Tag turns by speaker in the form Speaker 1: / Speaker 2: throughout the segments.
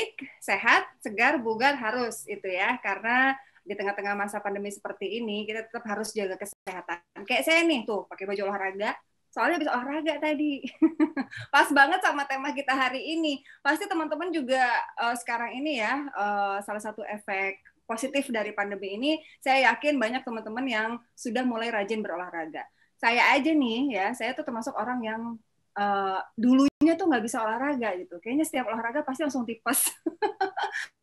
Speaker 1: baik, sehat, segar, bugar harus itu ya, karena di tengah-tengah masa pandemi seperti ini kita tetap harus jaga kesehatan. Kayak saya nih tuh pakai baju olahraga, soalnya habis olahraga tadi. Pas banget sama tema kita hari ini. Pasti teman-teman juga sekarang ini ya salah satu efek positif dari pandemi ini, saya yakin banyak teman-teman yang sudah mulai rajin berolahraga. Saya aja nih ya, saya tuh termasuk orang yang dulunya tuh nggak bisa olahraga gitu. Kayaknya setiap olahraga pasti langsung tipes.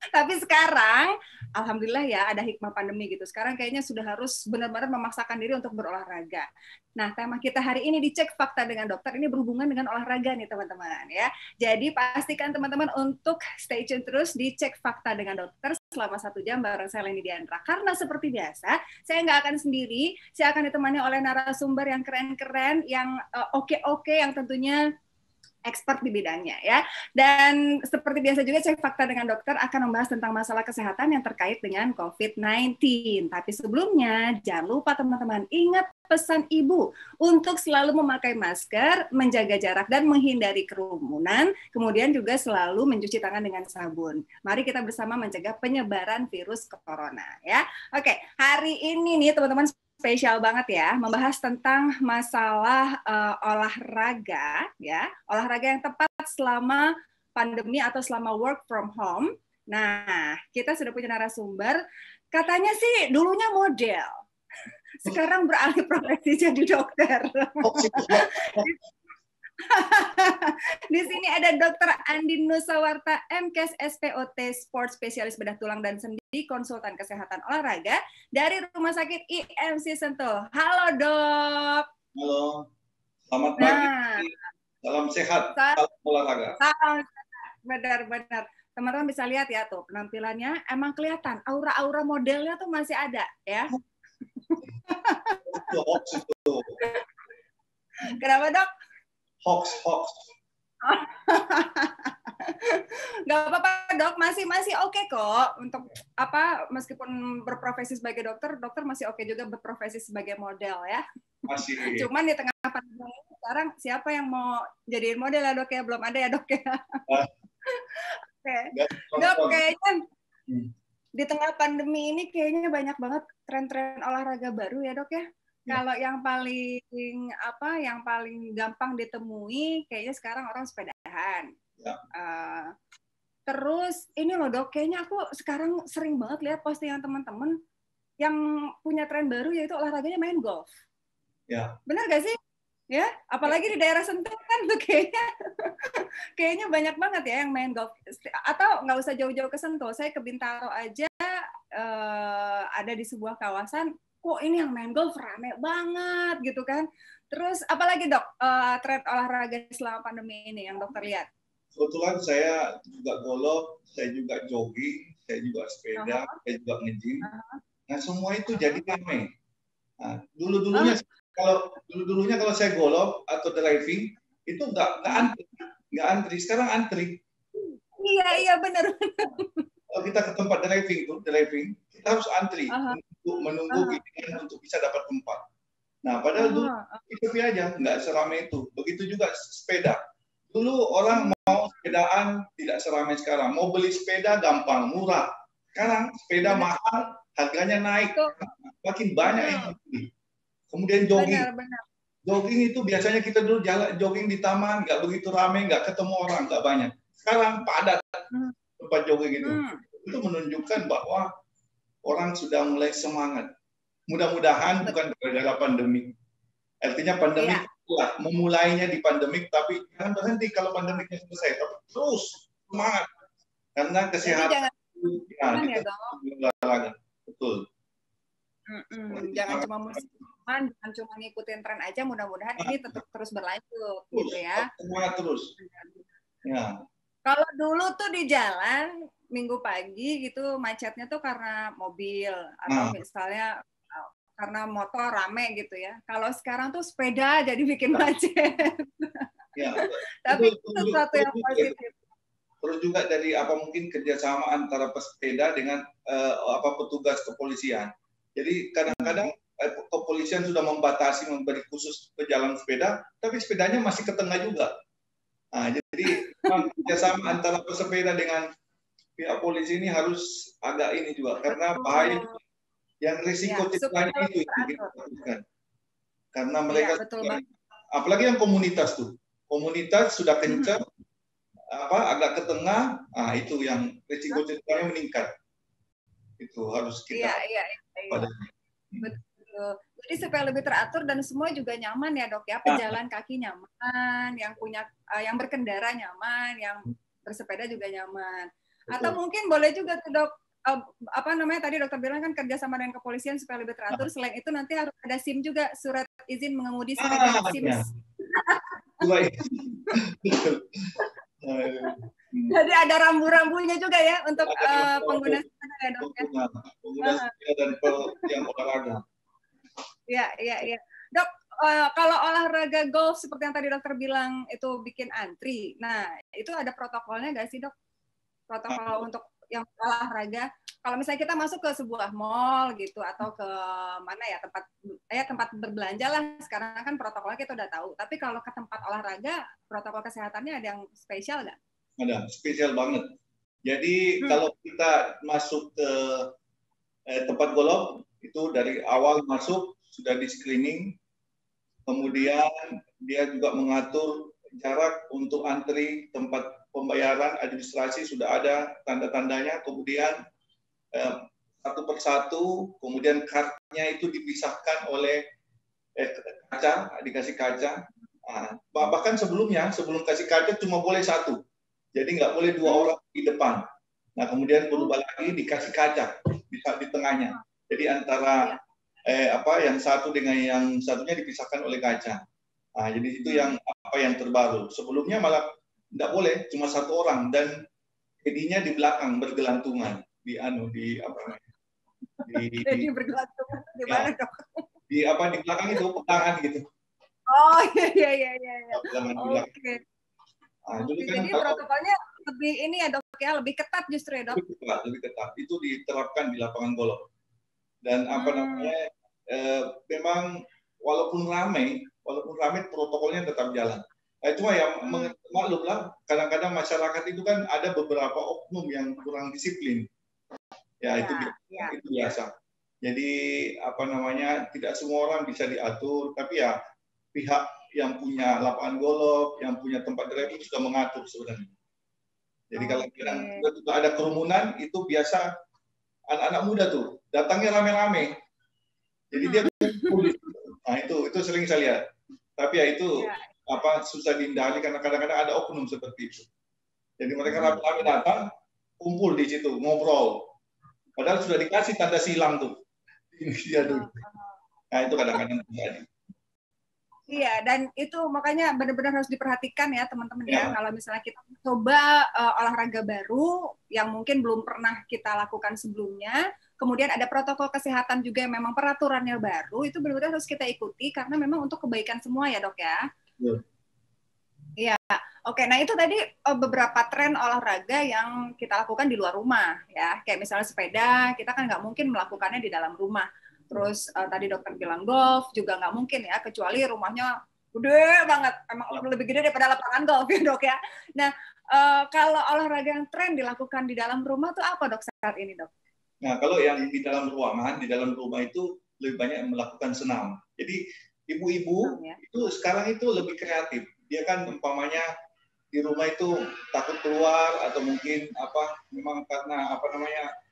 Speaker 1: Tapi sekarang, alhamdulillah ya ada hikmah pandemi gitu. Sekarang kayaknya sudah harus benar-benar memaksakan diri untuk berolahraga. Nah, tema kita hari ini dicek fakta dengan dokter ini berhubungan dengan olahraga nih teman-teman ya. Jadi pastikan teman-teman untuk stay tune terus dicek fakta dengan dokter selama 1 jam bareng saya Leni Diandra. Karena seperti biasa, saya nggak akan sendiri, saya akan ditemani oleh narasumber yang keren-keren, yang oke-oke, yang tentunya expert di bidangnya ya. Dan seperti biasa juga cek fakta dengan dokter akan membahas tentang masalah kesehatan yang terkait dengan COVID-19. Tapi sebelumnya jangan lupa teman-teman ingat pesan ibu untuk selalu memakai masker, menjaga jarak dan menghindari kerumunan, kemudian juga selalu mencuci tangan dengan sabun. Mari kita bersama mencegah penyebaran virus corona ya. Oke, hari ini nih teman-teman spesial banget ya, membahas tentang masalah olahraga ya, olahraga yang tepat selama pandemi atau selama work from home. Nah, kita sudah punya narasumber, katanya sih dulunya model, sekarang beralih profesi jadi dokter. Di sini ada Dr. Andi Nusawarta, MKes SPOT, Sport Spesialis Bedah Tulang dan Sendi, konsultan kesehatan olahraga dari Rumah Sakit IMC Sentul. Halo dok.
Speaker 2: Halo, selamat pagi. Salam sehat, salam olahraga.
Speaker 1: Salam sehat, benar-benar. Teman-teman bisa lihat ya tuh penampilannya, emang kelihatan aura-aura modelnya tuh masih ada ya.
Speaker 2: Itu hoax itu.
Speaker 1: Kenapa dok?
Speaker 2: Hoax.
Speaker 1: Nggak apa-apa dok, masih oke kok untuk apa, meskipun berprofesi sebagai dokter masih oke juga berprofesi sebagai model ya.
Speaker 2: Masih.
Speaker 1: Cuman di tengah pandemi sekarang siapa yang mau jadiin model ya dok ya, belum ada ya dok ya. Oke. Dok kayaknya di tengah pandemi ini kayaknya banyak banget tren-tren olahraga baru ya dok ya. Kalau yang paling gampang ditemui kayaknya sekarang orang sepedahan. Ya. Terus ini loh dok, kayaknya aku sekarang sering banget lihat postingan teman-teman yang punya tren baru yaitu olahraganya main golf.
Speaker 2: Ya.
Speaker 1: Benar gak sih? Ya, apalagi di daerah Sentul kan tuh kayaknya banyak banget ya yang main golf. Atau nggak usah jauh-jauh ke Sentul, saya ke Bintaro aja ada di sebuah kawasan. Kok ini yang main golf rame banget gitu kan. Terus apalagi dok tren olahraga selama pandemi ini yang dokter lihat?
Speaker 2: Kebetulan saya juga golf, saya juga jogging, saya juga sepeda, saya juga nge-gym. Nah semua itu jadi rame. Nah, dulunya kalau saya golf atau driving itu nggak antri, sekarang antri.
Speaker 1: Iya benar.
Speaker 2: Kalau kita ke tempat driving kita harus antri untuk menunggu untuk bisa dapat tempat. Nah, padahal dulu itu aja, nggak seramai itu. Begitu juga sepeda. Dulu orang mau sepedaan tidak seramai sekarang. Mau beli sepeda gampang, murah. Sekarang sepeda mahal, harganya naik. Makin banyak yang beli. Kemudian jogging.
Speaker 1: Benar.
Speaker 2: Jogging itu biasanya kita dulu jalan jogging di taman, nggak begitu ramai, nggak ketemu orang, nggak banyak. Sekarang padat tempat jogging itu. Itu menunjukkan bahwa orang sudah mulai semangat. Mudah-mudahan bukan gara-gara pandemi. Artinya pandemi itulah, memulainya di pandemik, tapi jangan berhenti kalau pandemiknya selesai. Tapi terus semangat. Karena kesehatan olahraga. Betul.
Speaker 1: Jangan cuma musiman, jangan cuma ngikutin tren aja. Mudah-mudahan ini tetap terus berlanjut, gitu ya.
Speaker 2: Semangat terus. Ya.
Speaker 1: Kalau dulu tuh di jalan minggu pagi gitu macetnya tuh karena mobil atau misalnya karena motor rame gitu ya. Kalau sekarang tuh sepeda jadi bikin macet.
Speaker 2: Ya.
Speaker 1: Tapi itu sesuatu yang positif.
Speaker 2: Terus juga dari mungkin kerjasama antara pesepeda dengan petugas kepolisian. Jadi kadang-kadang kepolisian sudah membatasi memberi khusus pejalan sepeda, tapi sepedanya masih ke tengah juga. Nah, jadi kerjasama antara pesepeda dengan pihak polisi ini harus agak ini juga karena
Speaker 1: Betul.
Speaker 2: bahaya yang risiko
Speaker 1: Ya,
Speaker 2: cederanya
Speaker 1: supaya
Speaker 2: itu
Speaker 1: teratur.
Speaker 2: kita lakukan. Karena
Speaker 1: Iya,
Speaker 2: mereka
Speaker 1: betul
Speaker 2: sudah,
Speaker 1: banget.
Speaker 2: apalagi yang komunitas tuh, komunitas sudah kencang, agak ke tengah, itu yang risiko cederanya meningkat. Itu harus kita
Speaker 1: Iya.
Speaker 2: pada.
Speaker 1: Betul. Jadi supaya lebih teratur dan semua juga nyaman ya dok ya, pejalan kaki nyaman, yang punya yang berkendara nyaman, yang bersepeda juga nyaman. Atau mungkin boleh juga tuh dok, apa namanya tadi dokter bilang kan kerja sama dengan kepolisian supaya lebih teratur. Selain itu nanti harus ada SIM juga, surat izin mengemudi sepeda SIM.
Speaker 2: Ya.
Speaker 1: Jadi ada rambu-rambunya juga ya untuk pengguna sepeda ya dok ya.
Speaker 2: Pengguna sepeda dan yang olahraga.
Speaker 1: Iya. Dok, kalau olahraga golf seperti yang tadi dokter bilang itu bikin antri, nah itu ada protokolnya nggak sih dok? Protokol untuk yang olahraga. Kalau misalnya kita masuk ke sebuah mall gitu atau ke mana ya tempat berbelanja lah, sekarang kan protokolnya kita udah tahu. Tapi kalau ke tempat olahraga, protokol kesehatannya ada yang spesial nggak?
Speaker 2: Ada, spesial banget. Jadi kalau kita masuk ke tempat golf itu dari awal masuk sudah di screening, kemudian dia juga mengatur jarak untuk antri, tempat pembayaran, administrasi sudah ada tanda-tandanya, kemudian satu persatu, kemudian kartunya itu dipisahkan oleh kaca, dikasih kaca. Bahkan sebelum kasih kaca cuma boleh satu, jadi nggak boleh dua orang di depan. Nah kemudian berubah lagi dikasih kaca di tengahnya. Jadi antara yang satu dengan yang satunya dipisahkan oleh kaca. Nah, jadi itu yang terbaru. Sebelumnya malah tidak boleh, cuma satu orang dan jadinya di belakang bergelantungan
Speaker 1: Jadi bergelantungan di mana dok?
Speaker 2: Di belakang itu pegangan gitu.
Speaker 1: Oh iya. Oke. Jadi protokolnya lebih ini ya dok ya, lebih ketat justru ya dok.
Speaker 2: Lebih ketat. Itu diterapkan di lapangan golf. Dan memang walaupun ramai protokolnya tetap jalan. Cuma ya maklum lah, kadang-kadang masyarakat itu kan ada beberapa oknum yang kurang disiplin. Ya itu biasa. Jadi tidak semua orang bisa diatur, tapi ya pihak yang punya lapangan golf, yang punya tempat driving sudah mengatur sebenarnya. Jadi kalau ada kerumunan itu biasa anak-anak muda tuh datangnya rame-rame. Jadi dia kumpul. Nah itu sering saya lihat. Tapi ya itu susah dihindari karena kadang-kadang ada oknum seperti itu. Jadi mereka rame-rame datang, kumpul di situ, ngobrol. Padahal sudah dikasih tanda silang tuh. Nah itu kadang-kadang terjadi.
Speaker 1: Iya, dan itu makanya benar-benar harus diperhatikan ya teman-teman ya. Kalau misalnya kita coba olahraga baru yang mungkin belum pernah kita lakukan sebelumnya, kemudian ada protokol kesehatan juga yang memang peraturannya baru, itu benar-benar harus kita ikuti karena memang untuk kebaikan semua ya dok ya. Iya, oke. Nah itu tadi beberapa tren olahraga yang kita lakukan di luar rumah ya, kayak misalnya sepeda, kita kan nggak mungkin melakukannya di dalam rumah. Terus tadi dokter bilang golf juga nggak mungkin ya, kecuali rumahnya gede banget, emang lebih gede daripada lapangan golf ya dok ya. Nah kalau olahraga yang tren dilakukan di dalam rumah tuh apa dok saat ini dok?
Speaker 2: Nah kalau yang di dalam ruangan, di dalam rumah itu lebih banyak yang melakukan senam. Jadi ibu-ibu itu sekarang itu lebih kreatif. Dia kan umpamanya di rumah itu takut keluar atau mungkin memang karena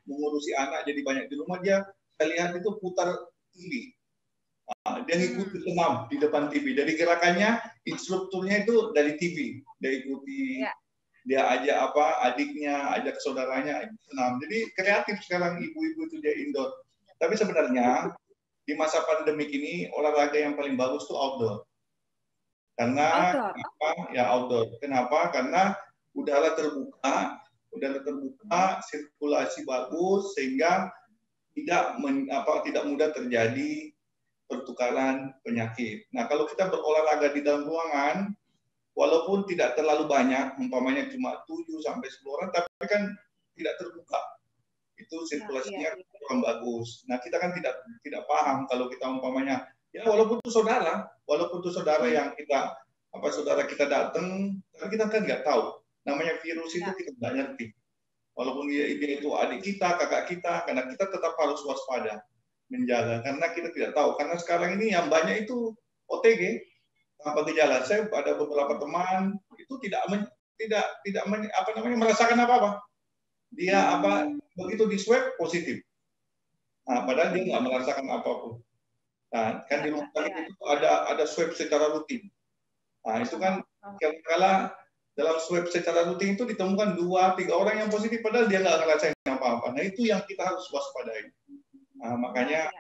Speaker 2: mengurusi anak jadi banyak di rumah, dia saya lihat itu putar TV. Dia ngikuti senam di depan TV. Jadi gerakannya, instrukturnya itu dari TV. Dia ikuti, dia ajak adiknya, ajak saudaranya senam. Jadi kreatif sekarang ibu-ibu itu dia indoor. Tapi sebenarnya di masa pandemik ini olahraga yang paling bagus itu outdoor. Karena outdoor. Kenapa? Karena udara terbuka, sirkulasi bagus sehingga tidak mudah terjadi pertukaran penyakit. Nah, kalau kita berolahraga di dalam ruangan, walaupun tidak terlalu banyak, umpamanya cuma 7 sampai 10 orang, tapi kan tidak terbuka. Itu sirkulasinya kurang bagus. Nah, kita kan tidak paham kalau kita umpamanya, ya walaupun itu saudara yang kita saudara kita datang, tapi kita kan nggak tahu. Namanya virus itu kita nggak ngerti. walaupun dia itu adik kita, kakak kita, karena kita tetap harus waspada, menjaga, karena kita tidak tahu. Karena sekarang ini yang banyak itu OTG tanpa gejala. Saya ada beberapa teman itu tidak merasakan apa-apa. Dia begitu di swab positif. Nah, padahal dia nggak merasakan apapun. Nah, kan di rumah sakit itu ada swab secara rutin. Nah, itu kan kalau dalam swab secara rutin itu ditemukan 2-3 orang yang positif, padahal dia nggak ngerasain apa-apa. Nah, itu yang kita harus waspadai. Nah, makanya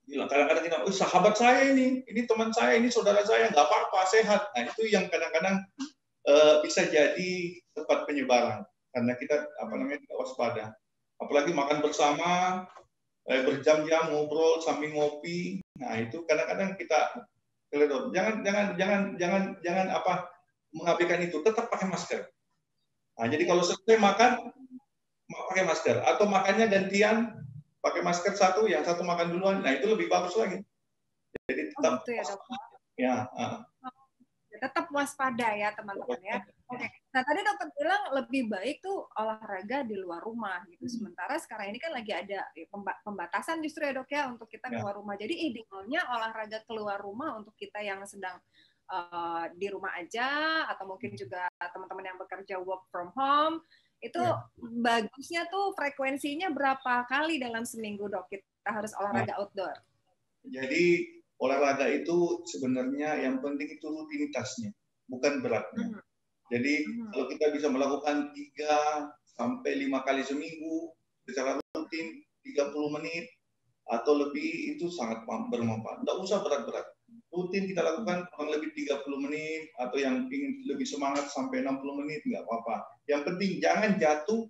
Speaker 2: kadang-kadang kita, sahabat saya ini teman saya, ini saudara saya, nggak apa-apa, sehat. Nah, itu yang kadang-kadang bisa jadi tempat penyebaran. Karena kita tidak waspada. Apalagi makan bersama, berjam-jam ngobrol sambil ngopi. Nah, itu kadang-kadang kita jangan mengabaikan itu, tetap pakai masker. Nah, jadi kalau selesai makan pakai masker, atau makannya gantian pakai masker satu, yang satu makan duluan. Nah, itu lebih bagus lagi. Jadi tetap
Speaker 1: tetap waspada ya teman-teman ya. Oke. Nah, tadi dokter bilang lebih baik tuh olahraga di luar rumah gitu. Sementara sekarang ini kan lagi ada pembatasan justru ya dok ya untuk kita keluar rumah. Jadi idealnya olahraga keluar rumah untuk kita yang sedang di rumah aja, atau mungkin juga teman-teman yang bekerja work from home, itu bagusnya tuh frekuensinya berapa kali dalam seminggu dok kita harus olahraga outdoor?
Speaker 2: Jadi olahraga itu sebenarnya yang penting itu rutinitasnya, bukan beratnya. Jadi kalau kita bisa melakukan 3-5 kali seminggu secara rutin 30 menit atau lebih, itu sangat bermanfaat. Tidak usah berat-berat. Rutin kita lakukan kurang lebih 30 menit, atau yang ingin lebih semangat sampai 60 menit, nggak apa-apa. Yang penting jangan jatuh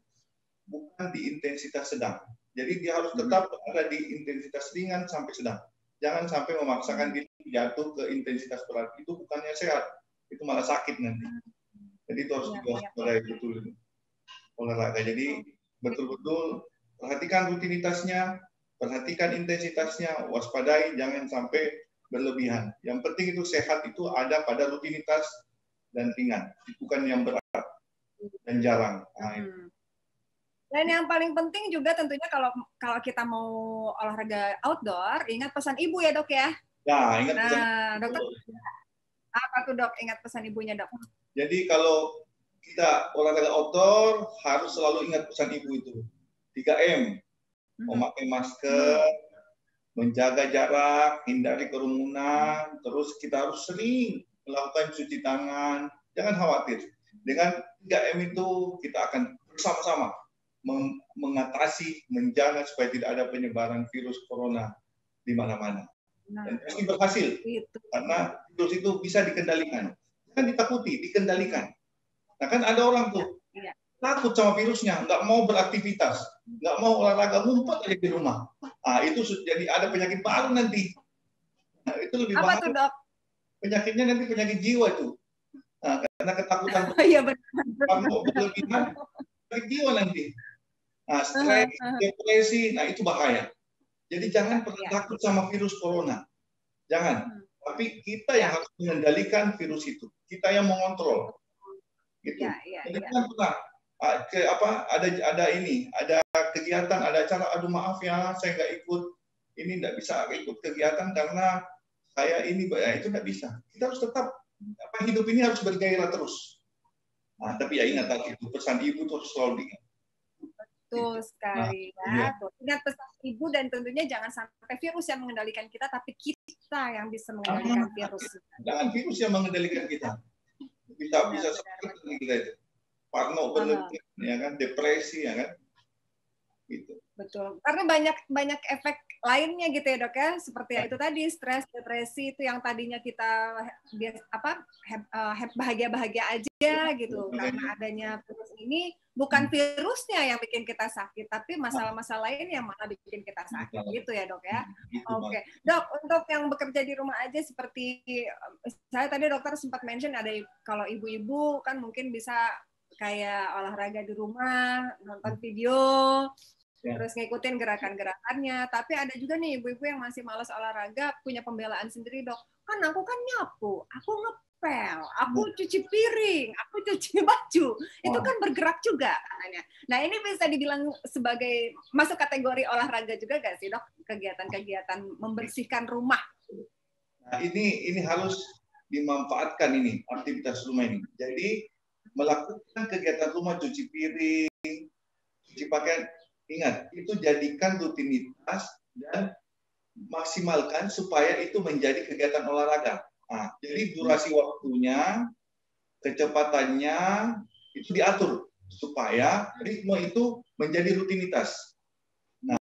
Speaker 2: bukan di intensitas sedang. Jadi dia harus tetap ada di intensitas ringan sampai sedang. Jangan sampai memaksakan diri jatuh ke intensitas berat. Itu bukannya sehat, itu malah sakit nanti. Jadi itu harus diwaspadai betul olahraga. Jadi betul-betul perhatikan rutinitasnya, perhatikan intensitasnya, waspadai, jangan sampai berlebihan. Yang penting itu sehat itu ada pada rutinitas dan ringan, bukan yang berat dan jarang. Nah,
Speaker 1: dan yang paling penting juga tentunya kalau kita mau olahraga outdoor, ingat pesan ibu ya dok ya.
Speaker 2: Nah, ingat pesan
Speaker 1: dokter, apa tuh dok? Ingat pesan ibunya dok.
Speaker 2: Jadi kalau kita olahraga outdoor harus selalu ingat pesan ibu itu. 3M, memakai masker, menjaga jarak, hindari kerumunan, terus kita harus sering melakukan cuci tangan. Jangan khawatir. Dengan 3M itu kita akan bersama-sama mengatasi, menjaga supaya tidak ada penyebaran virus corona di mana-mana. Dan pasti berhasil. Karena virus itu bisa dikendalikan. Jangan ditakuti, dikendalikan. Nah kan ada orang tuh takut sama virusnya, nggak mau beraktivitas, nggak mau olahraga, ngumpet aja di rumah. Nah, itu jadi ada penyakit baru nanti. Nah, itu lebih bahaya.
Speaker 1: Apa tuh dok?
Speaker 2: Penyakitnya nanti penyakit jiwa itu. Nah, karena ketakutan berlebihan, penyakit jiwa nanti. Nah, stres, depresi, nah itu bahaya. Jadi jangan pernah takut sama virus corona. Jangan. Tapi kita yang harus mengendalikan virus itu. Kita yang mengontrol. Gitu. Jadi jangan pernah ada kegiatan, ada acara, aduh maaf ya, saya nggak ikut. Ini nggak bisa ikut kegiatan karena saya ini, itu nggak bisa. Kita harus tetap, hidup ini harus bergairah terus. Nah, tapi ya ingat tadi itu pesan ibu terus selalu diingat.
Speaker 1: Betul sekali ya. Ingat pesan ibu, dan tentunya jangan sampai virus yang mengendalikan kita, tapi kita yang bisa mengendalikan virus.
Speaker 2: Jangan virus yang mengendalikan kita. Bisa seperti kita itu. Parno berlebihan, ya kan, depresi, ya kan. Gitu.
Speaker 1: Betul. Karena banyak efek lainnya gitu ya dok ya, seperti itu tadi, stres, depresi, itu yang tadinya kita bahagia-bahagia aja gitu. Karena adanya virus ini, bukan virusnya yang bikin kita sakit, tapi masalah-masalah lain yang malah bikin kita sakit gitu ya dok ya. Oke. Dok, untuk yang bekerja di rumah aja, seperti saya tadi dokter sempat mention ada kalau ibu-ibu kan mungkin bisa kayak olahraga di rumah, nonton video, terus ngikutin gerakan-gerakannya. Tapi ada juga nih ibu-ibu yang masih malas olahraga, punya pembelaan sendiri dok. Kan aku kan nyapu, aku ngepel, aku cuci piring, aku cuci baju. Itu kan bergerak juga katanya. Nah, ini bisa dibilang sebagai masuk kategori olahraga juga nggak sih, Dok? Kegiatan-kegiatan membersihkan rumah.
Speaker 2: Nah, ini harus dimanfaatkan ini aktivitas rumah ini. Jadi melakukan kegiatan rumah, cuci piring, cuci pakaian, ingat itu jadikan rutinitas dan maksimalkan supaya itu menjadi kegiatan olahraga. Nah, jadi durasi waktunya, kecepatannya itu diatur supaya ritme itu menjadi rutinitas. Nah,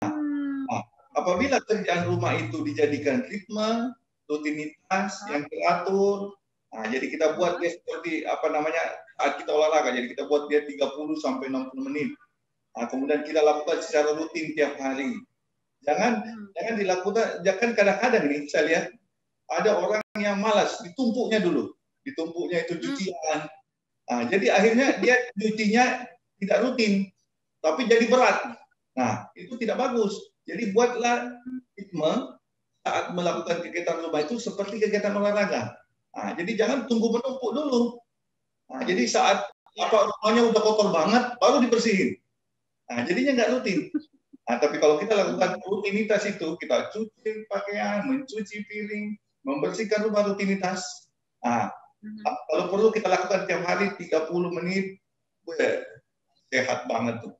Speaker 2: apabila kerjaan rumah itu dijadikan ritme, rutinitas yang teratur, nah, jadi kita buat dia seperti saat kita olahraga, jadi kita buat dia 30 sampai 60 menit. Nah, kemudian kita lakukan secara rutin tiap hari. Jangan dilakukan, jangan kadang-kadang nih saya lihat ada orang yang malas, ditumpuknya dulu. Ditumpuknya itu cucian. Nah, jadi akhirnya dia cucinya tidak rutin, tapi jadi berat. Nah, itu tidak bagus. Jadi buatlah ritme saat melakukan kegiatan rumah itu seperti kegiatan olahraga. Nah, jadi jangan tunggu menumpuk dulu. Nah, jadi saat rumahnya udah kotor banget, baru dibersihin. Nah, jadinya nggak rutin. Nah, tapi kalau kita lakukan rutinitas itu, kita cuci pakaian, mencuci piring, membersihkan rumah rutinitas. Nah, kalau perlu kita lakukan tiap hari 30 menit, sehat banget tuh.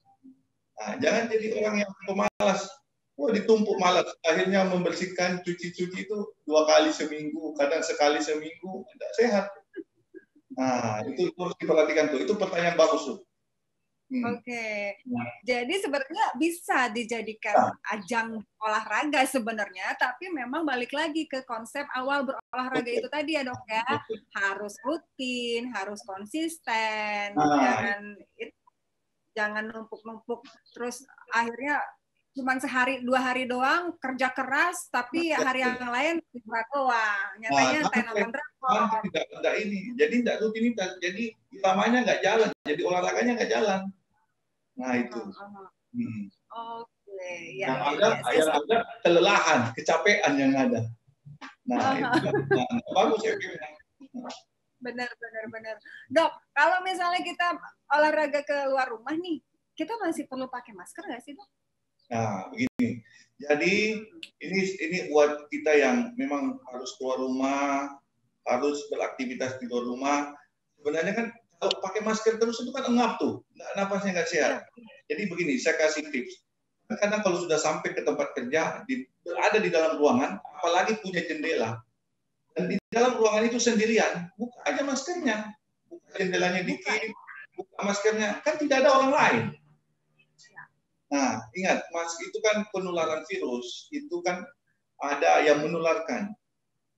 Speaker 2: Nah, jangan jadi orang yang pemalas. Ditumpuk malas. Akhirnya membersihkan cuci-cuci itu 2 kali seminggu, kadang sekali seminggu, tidak sehat. Nah, itu harus diperhatikan tuh. Itu pertanyaan bagus tuh.
Speaker 1: Oke, jadi sebenarnya bisa dijadikan ajang olahraga sebenarnya, tapi memang balik lagi ke konsep awal berolahraga itu tadi ya, Dok ya, harus rutin, harus konsisten, jangan numpuk-numpuk, terus akhirnya cuma sehari 2 hari doang kerja keras, tapi hari yang lain istirahat doang, nyatanya nonton drakor.
Speaker 2: Tidak ini, jadi tidak rutinitas, jadi utamanya nggak jalan, jadi olahraganya nggak jalan. Nah itu.
Speaker 1: Oke,
Speaker 2: yang ada kelelahan, kecapean yang ada. Nah, itu bagus efeknya.
Speaker 1: Benar. Dok, kalau misalnya kita olahraga ke luar rumah nih, kita masih perlu pakai masker nggak sih, Dok?
Speaker 2: Nah, begini. Jadi ini buat kita yang memang harus keluar rumah, harus beraktivitas di luar rumah. Sebenarnya kan kalau pakai masker terus itu kan engap tuh, napasnya nggak sehat. Jadi begini, saya kasih tips. Kadang kalau sudah sampai ke tempat kerja, berada di dalam ruangan, apalagi punya jendela, dan di dalam ruangan itu sendirian, buka aja maskernya, buka jendelanya dikit, buka maskernya, kan tidak ada orang lain. Nah, ingat, itu kan penularan virus, itu kan ada yang menularkan.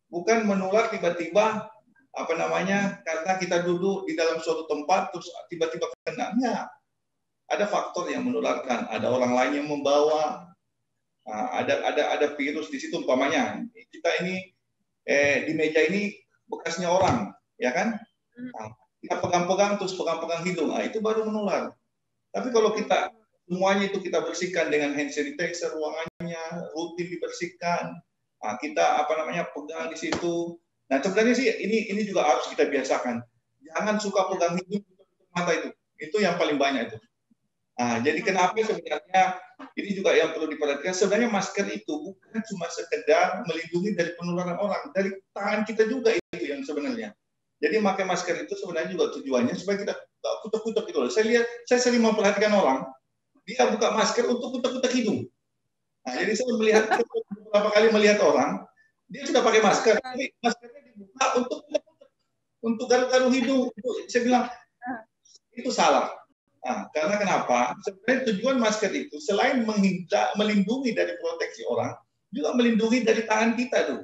Speaker 2: Bukan menular tiba-tiba karena kita duduk di dalam suatu tempat terus tiba-tiba kena. Enggak. Ada faktor yang menularkan, ada orang lain yang membawa, ada virus di situ umpamanya. Kita ini di meja ini bekasnya orang, ya kan? Nah, kita pegang-pegang terus pegang-pegang hidung, itu baru menular. Tapi kalau kita semuanya itu kita bersihkan dengan hand sanitizer, ruangannya rutin dibersihkan, kita pegang di situ. Nah, sebenarnya sih ini juga harus kita biasakan. Jangan suka pegang hidung, mata itu yang paling banyak itu. Nah, jadi kenapa sebenarnya ini juga yang perlu diperhatikan. Sebenarnya masker itu bukan cuma sekedar melindungi dari penularan orang, dari tangan kita juga itu yang sebenarnya. Jadi pakai masker itu sebenarnya juga tujuannya supaya kita tidak kutek-kutek gitu. Saya sering memperhatikan orang, dia buka masker untuk kutek-kutek hidung. Nah, jadi saya beberapa kali melihat orang, dia sudah pakai masker, tapi maskernya dibuka untuk garuk-garuk hidung. Saya bilang itu salah. Nah, karena kenapa? Sebenarnya tujuan masker itu selain melindungi dari proteksi orang, juga melindungi dari tangan kita tuh.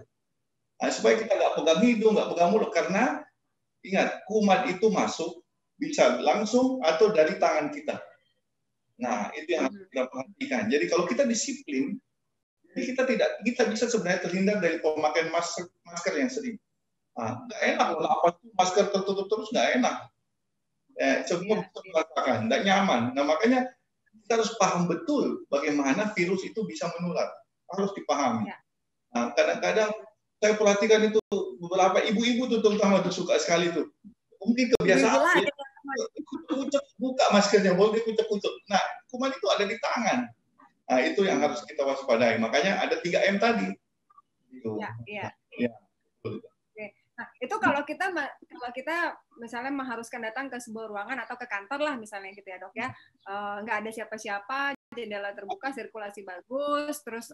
Speaker 2: Nah, supaya kita nggak pegang hidung, nggak pegang mulut. Karena ingat, kuman itu masuk bisa langsung atau dari tangan kita. Nah, itu yang harus kita perhatikan. Jadi kalau kita disiplin, kita bisa sebenarnya terhindar dari pemakaian masker yang sering. Nggak enak loh, masker tertutup terus nggak enak. Semua bisa merasakan, tidak nyaman. Nah, makanya kita harus paham betul bagaimana virus itu bisa menular. Harus dipahami. Nah, kadang-kadang saya perhatikan itu beberapa ibu-ibu tuh terutama tuh suka sekali tuh. Mungkin kebiasaan kucek buka maskernya, boleh dikucek-kucek. Nah, kuman itu ada di tangan. Nah, itu yang harus kita waspadai. Makanya ada 3M tadi. Gitu.
Speaker 1: Ya.
Speaker 2: Ya.
Speaker 1: Oke. Nah, itu kalau kita misalnya mengharuskan datang ke sebuah ruangan atau ke kantor lah misalnya gitu ya, Dok ya. Nggak ada siapa-siapa, jendela terbuka, sirkulasi bagus, terus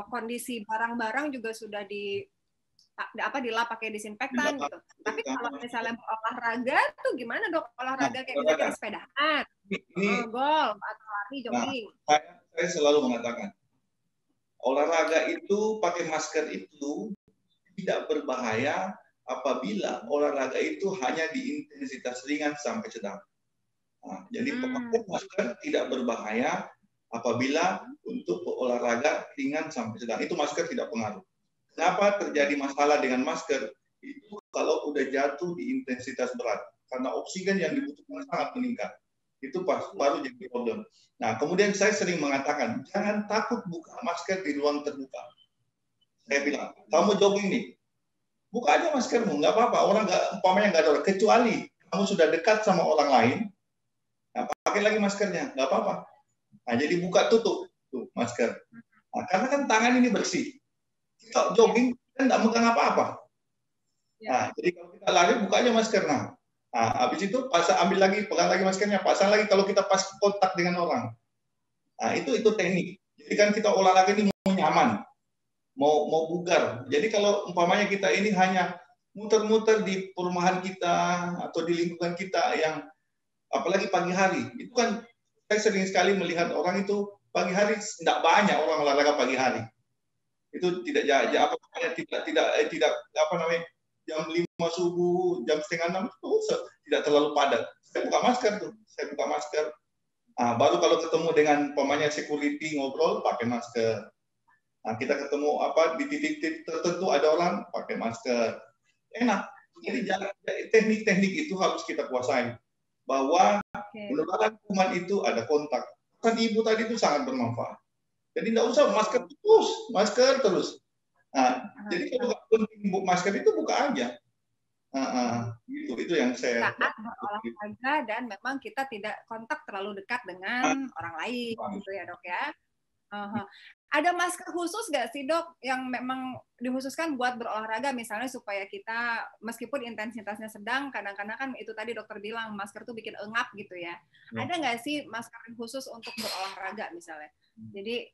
Speaker 1: kondisi barang-barang juga sudah dilap pakai disinfektan gitu. Tapi kalau misalnya olahraga tuh gimana, Dok? Olahraga kayak misalnya sepedahan, golf atau lari, jogging.
Speaker 2: Saya selalu mengatakan olahraga itu pakai masker itu tidak berbahaya apabila olahraga itu hanya di intensitas ringan sampai sedang. Nah, jadi pemakaian masker tidak berbahaya apabila untuk olahraga ringan sampai sedang. Itu masker tidak pengaruh. Kenapa terjadi masalah dengan masker? Itu kalau udah jatuh di intensitas berat. Karena oksigen yang dibutuhkan sangat meningkat. Itu baru jadi problem. Nah, kemudian saya sering mengatakan, jangan takut buka masker di ruang terbuka. Saya bilang, kamu jogging nih, buka aja maskermu, nggak apa-apa. Orang umpamanya nggak ada, kecuali kamu sudah dekat sama orang lain, nah, pakai lagi maskernya, nggak apa-apa. Nah, jadi buka tutup tuh masker. Nah, karena kan tangan ini bersih. Kita jogging kan nggak megang apa-apa. Nah, jadi kalau kita lari buka aja masker. Nah, habis itu ambil lagi, pegang lagi maskernya, pasang lagi kalau kita pas kontak dengan orang. Nah, itu teknik. Jadi kan kita olahraga ini mau nyaman, mau bugar. Jadi kalau umpamanya kita ini hanya muter-muter di perumahan kita atau di lingkungan kita yang apalagi pagi hari, itu kan saya sering sekali melihat orang itu pagi hari tidak banyak orang olahraga pagi hari. Itu tidak apa namanya jam 5 subuh, jam setengah 6 itu tidak terlalu padat. Saya buka masker. Nah, baru kalau ketemu dengan pemainnya security ngobrol pakai masker. Nah, kita ketemu di titik-titik tertentu ada orang pakai masker. Enak. Jadi teknik-teknik itu harus kita kuasai. Bahwa penularan kuman itu ada kontak. Kan ibu tadi itu sangat bermanfaat. Jadi tidak usah masker terus. Nah, jadi kalau penting masker itu buka aja. Itu yang saya
Speaker 1: saat berolahraga dan memang kita tidak kontak terlalu dekat dengan orang lain gitu ya, Dok ya. Ada masker khusus nggak sih, Dok, yang memang dikhususkan buat berolahraga misalnya supaya kita meskipun intensitasnya sedang, kadang-kadang kan itu tadi dokter bilang masker tuh bikin engap gitu ya. Ada nggak sih masker khusus untuk berolahraga misalnya? Jadi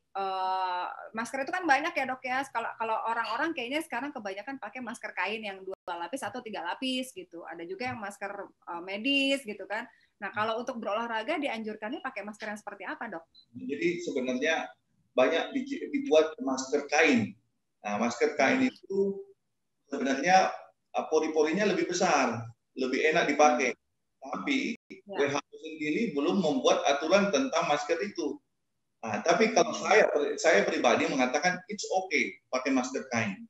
Speaker 1: masker itu kan banyak ya, Dok ya. Kalau orang-orang kayaknya sekarang kebanyakan pakai masker kain yang 2 lapis atau 3 lapis gitu. Ada juga yang masker medis gitu kan. Nah, kalau untuk berolahraga dianjurkannya pakai masker yang seperti apa, Dok?
Speaker 2: Jadi sebenarnya banyak dibuat masker kain. Nah, masker kain itu sebenarnya pori-porinya lebih besar, lebih enak dipakai. Tapi WHO sendiri belum membuat aturan tentang masker itu. Nah, tapi kalau saya pribadi mengatakan it's okay pakai masker kain.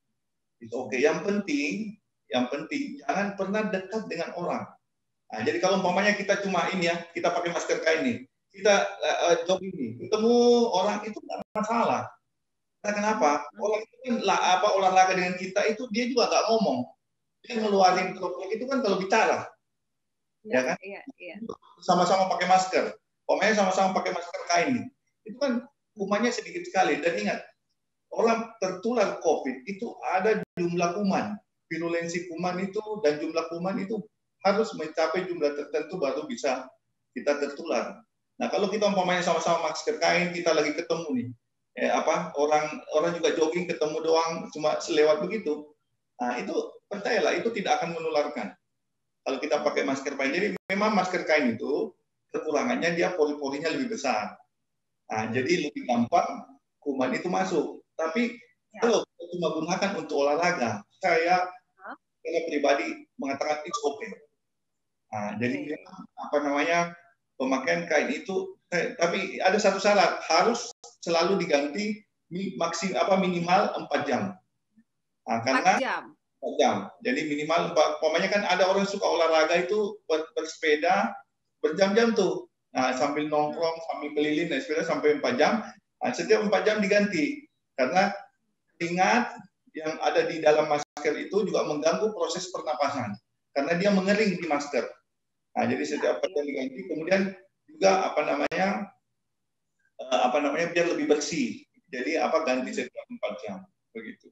Speaker 2: It's okay. Yang penting jangan pernah dekat dengan orang. Nah, jadi kalau umpamanya kita cuma kita pakai masker kain nih, kita jogging nih, ketemu orang itu nggak masalah. Karena kenapa? Orang itu kan olahraga dengan kita itu dia juga nggak ngomong, dia ngeluarin droplet itu kan kalau bicara, ya kan?
Speaker 1: Iya.
Speaker 2: Sama-sama pakai masker, pokoknya sama-sama pakai masker kain nih, itu kan kumannya sedikit sekali. Dan ingat, orang tertular COVID itu ada jumlah kuman, virulensi kuman itu dan jumlah kuman itu harus mencapai jumlah tertentu baru bisa kita tertular. Nah, kalau kita umpamanya sama-sama masker kain, kita lagi ketemu nih, orang juga jogging ketemu doang cuma selewat begitu. Nah, itu percayalah itu tidak akan menularkan. Kalau kita pakai masker kain, jadi memang masker kain itu kekurangannya dia pori-porinya lebih besar. Nah, jadi lebih gampang kuman itu masuk. Tapi kalau kita cuma gunakan untuk olahraga, saya pribadi mengatakan it's okay. Nah, jadi pemakaian kain itu, tapi ada satu syarat, harus selalu diganti minimal 4 jam. Nah, karena 4 jam. Jadi minimal pokoknya kan ada orang suka olahraga itu bersepeda berjam-jam tuh. Nah, sambil nongkrong, sambil keliling naik sepeda sampai 4 jam. Nah, setiap 4 jam diganti. Karena keringat yang ada di dalam masker masker itu juga mengganggu proses pernapasan karena dia mengering di masker. Nah, jadi setiap kali diganti, kemudian juga biar lebih bersih. Jadi ganti setiap 4 jam begitu.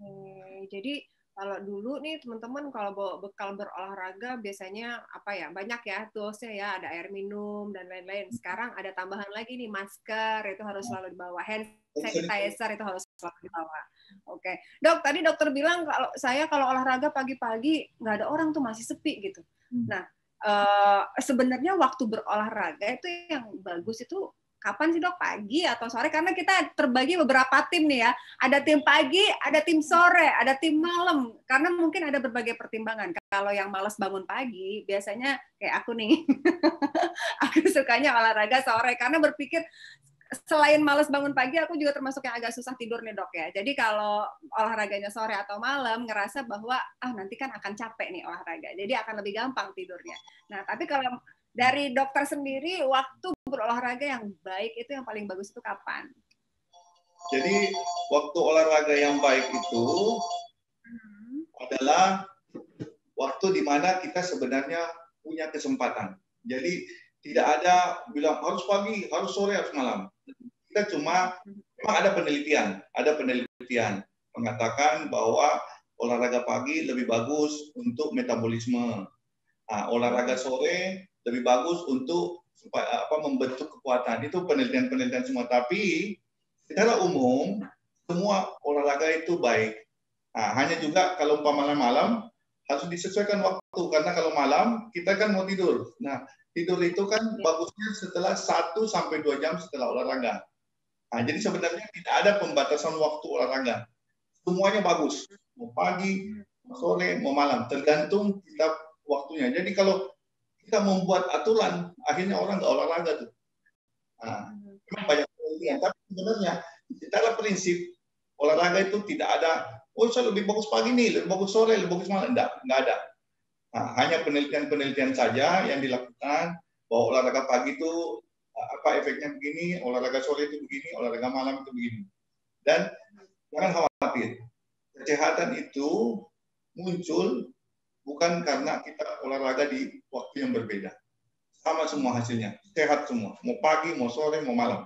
Speaker 1: Oke, jadi kalau dulu nih teman-teman kalau bawa bekal berolahraga biasanya banyak ya toolsnya ya, ada air minum dan lain-lain. Sekarang ada tambahan lagi nih, masker itu harus selalu dibawa, hand sanitizer itu harus selalu dibawa. Oke, dok, tadi dokter bilang kalau olahraga pagi-pagi nggak ada orang tuh, masih sepi gitu. Nah, sebenarnya waktu berolahraga itu yang bagus itu kapan sih dok? Pagi atau sore? Karena kita terbagi beberapa tim nih ya. Ada tim pagi, ada tim sore, ada tim malam. Karena mungkin ada berbagai pertimbangan. Kalau yang malas bangun pagi, biasanya kayak aku nih. Aku sukanya olahraga sore. Karena berpikir, selain malas bangun pagi, aku juga termasuk yang agak susah tidur nih dok ya. Jadi kalau olahraganya sore atau malam, ngerasa bahwa nanti kan akan capek nih olahraga. Jadi akan lebih gampang tidurnya. Nah, tapi kalau dari dokter sendiri, waktu berolahraga yang baik itu yang paling bagus itu kapan?
Speaker 2: Jadi waktu olahraga yang baik itu adalah waktu di mana kita sebenarnya punya kesempatan. Jadi tidak ada bilang harus pagi, harus sore, harus malam. Kita memang ada penelitian mengatakan bahwa olahraga pagi lebih bagus untuk metabolisme. Nah, olahraga sore lebih bagus untuk membentuk kekuatan. Itu penelitian semua. Tapi secara umum semua olahraga itu baik. Nah, hanya juga kalau umpamanya malam harus disesuaikan waktu, karena kalau malam kita kan mau tidur. Nah, tidur itu kan bagusnya setelah 1-2 jam setelah olahraga. Nah, jadi sebenarnya tidak ada pembatasan waktu olahraga. Semuanya bagus. Mau pagi, mau sore, mau malam. Tergantung kita waktunya. Jadi kalau kita membuat aturan, akhirnya orang nggak olahraga tuh. Nah, memang banyak penelitian. Tapi sebenarnya secara prinsip olahraga itu tidak ada, saya lebih bagus pagi nih, lebih bagus sore, lebih bagus malam. Nggak ada. Nah, hanya penelitian saja yang dilakukan bahwa olahraga pagi itu efeknya begini, olahraga sore itu begini, olahraga malam itu begini. Dan jangan khawatir, kesehatan itu muncul bukan karena kita olahraga di waktu yang berbeda. Sama semua hasilnya, sehat semua. Mau pagi, mau sore, mau malam.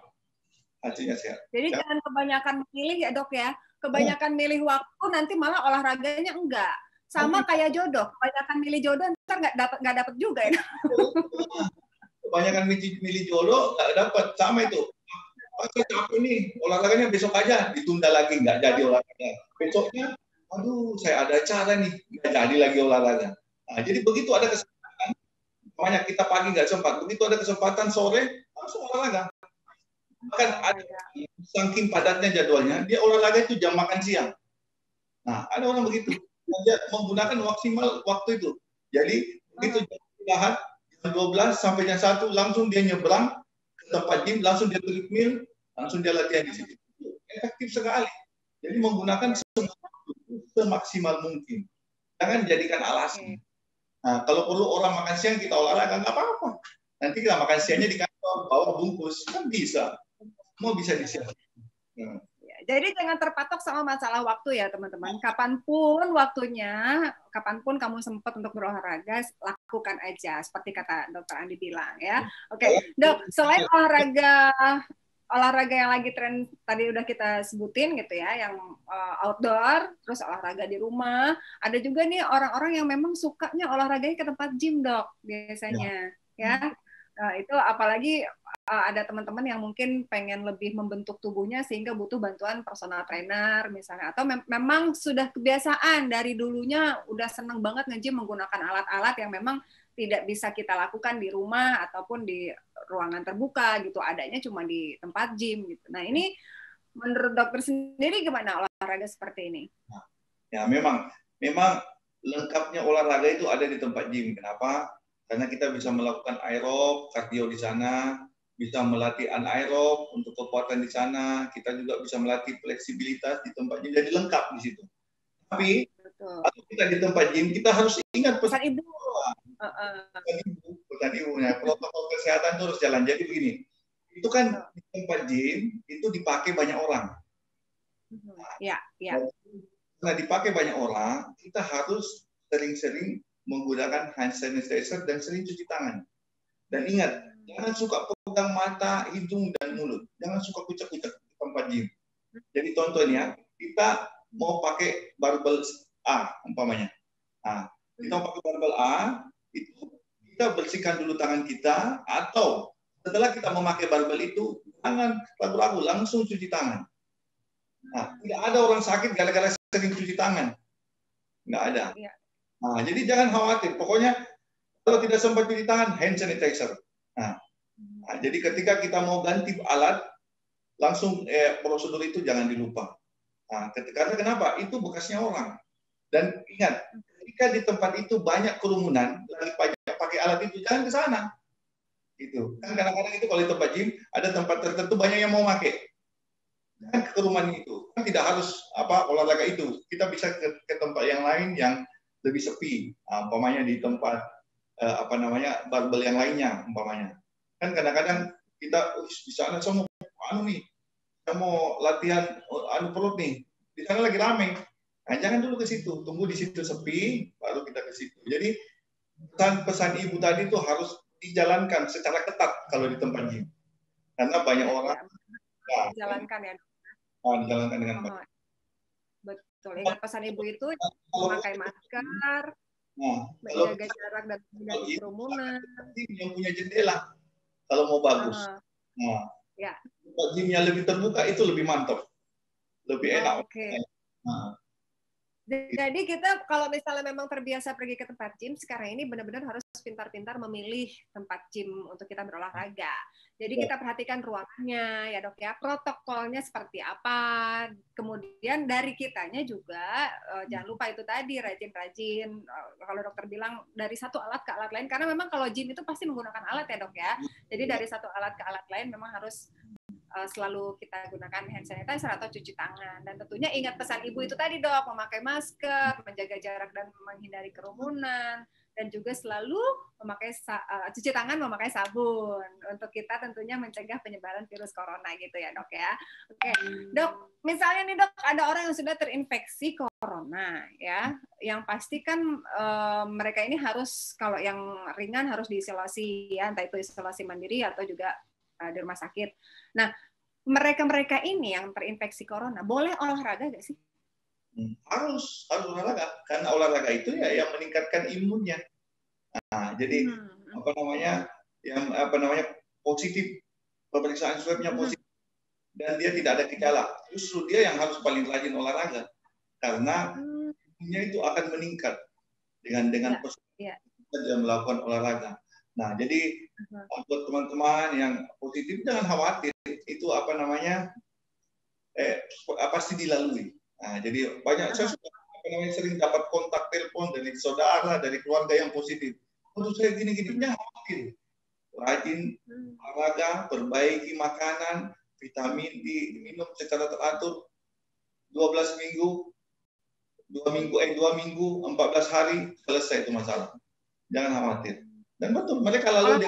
Speaker 2: Hasilnya sehat.
Speaker 1: Jadi jangan kebanyakan milih ya dok ya. Kebanyakan milih waktu nanti malah olahraganya enggak. Sama kayak jodoh. Kebanyakan milih jodoh ntar nggak dapat juga ya.
Speaker 2: Kebanyakan milih jodoh nggak dapat. Sama itu. Saya capek nih, olahraganya besok aja. Ditunda lagi, nggak jadi olahraga. Besoknya, aduh saya ada acara nih, nggak jadi lagi olahraga. Nah, jadi begitu ada kesempatan, makanya kita pagi nggak sempat, begitu ada kesempatan sore, langsung olahraga. Bahkan ada saking padatnya jadwalnya, dia olahraga itu jam makan siang. Nah, ada orang begitu, dia menggunakan maksimal waktu itu. Jadi begitu jam istirahat, jam 12 sampai jam 1, langsung dia nyebrang ke tempat gym, langsung dia treadmill, langsung dia latihan di situ. Efektif sekali. Jadi menggunakan semaksimal mungkin. Jangan jadikan alasan. Nah, kalau perlu orang makan siang kita olahraga, nggak apa-apa. Nanti kita makan siangnya di kantor, bawa bungkus, kan bisa. Semua bisa disiapkan.
Speaker 1: Nah. Jadi jangan terpatok sama masalah waktu ya teman-teman. Kapanpun waktunya, kapanpun kamu sempat untuk berolahraga, lakukan aja. Seperti kata Dokter Andi bilang ya. Oke, Dok, selain olahraga yang lagi tren tadi udah kita sebutin gitu ya, yang outdoor, terus olahraga di rumah, ada juga nih orang-orang yang memang sukanya olahraganya ke tempat gym dok biasanya ya. Nah, itu apalagi ada teman-teman yang mungkin pengen lebih membentuk tubuhnya sehingga butuh bantuan personal trainer misalnya, atau memang sudah kebiasaan dari dulunya udah seneng banget nge-gym menggunakan alat-alat yang memang tidak bisa kita lakukan di rumah ataupun di ruangan terbuka gitu, adanya cuma di tempat gym gitu. Nah, ini menurut dokter sendiri gimana olahraga seperti ini?
Speaker 2: Ya, memang lengkapnya olahraga itu ada di tempat gym. Kenapa? Karena kita bisa melakukan aerob, kardio di sana, bisa melatih anaerob untuk kekuatan di sana, kita juga bisa melatih fleksibilitas di tempat gym, jadi lengkap di situ. Tapi kalau kita di tempat gym, kita harus ingat pesan ibu. Pesan ibunya, protokol kesehatan itu harus jalan. Jadi begini, itu kan di tempat gym itu dipakai banyak orang.
Speaker 1: Ya.
Speaker 2: karena dipakai banyak orang, kita harus sering-sering menggunakan hand sanitizer dan sering cuci tangan. Dan ingat, jangan suka pegang mata, hidung, dan mulut. Jangan suka kucek-kucek di tempat gym. Jadi contohnya, kita mau pakai barbel A, umpamanya. Nah, kita mau pakai barbel A, itu kita bersihkan dulu tangan kita, atau setelah kita memakai barbel itu, jangan ragu-ragu, langsung cuci tangan. Nah, tidak ada orang sakit gara-gara sering cuci tangan. Nggak ada. Nah, jadi jangan khawatir. Pokoknya kalau tidak sempat cuci tangan, hand sanitizer. Nah, jadi ketika kita mau ganti alat, langsung prosedur itu jangan dilupa. Nah, karena kenapa? Itu bekasnya orang. Dan ingat, ketika di tempat itu banyak kerumunan, lagi pakai alat itu, jangan ke sana. Itu. Kan kadang-kadang itu kalau di tempat gym, ada tempat tertentu banyak yang mau pakai. Jangan ke kerumunan itu. Kan tidak harus olahraga itu. Kita bisa ke tempat yang lain yang lebih sepi. Umpamanya di tempat barbel yang lainnya, umpamanya. Kan kadang-kadang kita di sana semua nih, kita mau latihan perut nih, di sana lagi ramai. Nah, jangan dulu ke situ, tunggu di situ sepi, baru kita ke situ. Jadi pesan ibu tadi itu harus dijalankan secara ketat kalau di tempat gym, karena banyak orang
Speaker 1: dijalankan ya.
Speaker 2: Dijalankan dengan baik.
Speaker 1: Betul. Ingat pesan ibu itu memakai masker, menjaga jarak dan menghindari kerumunan.
Speaker 2: Yang punya jendela, kalau mau bagus. Gymnya lebih terbuka itu lebih mantap, lebih enak.
Speaker 1: Jadi kita kalau misalnya memang terbiasa pergi ke tempat gym, sekarang ini benar-benar harus pintar-pintar memilih tempat gym untuk kita berolahraga. Jadi kita perhatikan ruangannya, ya dok ya, protokolnya seperti apa. Kemudian dari kitanya juga jangan lupa itu tadi rajin-rajin. Kalau dokter bilang dari satu alat ke alat lain, karena memang kalau gym itu pasti menggunakan alat ya dok ya. Jadi dari satu alat ke alat lain memang harus selalu kita gunakan hand sanitizer atau cuci tangan. Dan tentunya ingat pesan ibu itu tadi dok, memakai masker, menjaga jarak dan menghindari kerumunan, dan juga selalu memakai cuci tangan, memakai sabun untuk kita tentunya mencegah penyebaran virus corona gitu ya dok ya. Oke dok, misalnya nih dok ada orang yang sudah terinfeksi corona ya, yang pasti kan mereka ini harus, kalau yang ringan harus diisolasi ya, entah itu isolasi mandiri atau juga di rumah sakit. Nah, mereka ini yang terinfeksi corona boleh olahraga nggak sih?
Speaker 2: Harus olahraga, karena olahraga itu ya yang meningkatkan imunnya. Nah, jadi positif, pemeriksaan swabnya positif dan dia tidak ada gejala. Justru dia yang harus paling rajin olahraga, karena imunnya itu akan meningkat dengan dia melakukan olahraga. Nah, jadi buat teman-teman yang positif jangan khawatir, itu pasti dilalui. Nah, jadi banyak saya sering dapat kontak telepon dari saudara, dari keluarga yang positif. Menurut saya gini-gini, jangan khawatir. Rajin olahraga, perbaiki makanan, vitamin D diminum secara teratur 12 minggu, 2 minggu, 14 hari selesai itu masalah. Jangan khawatir. Dan betul, mereka lalu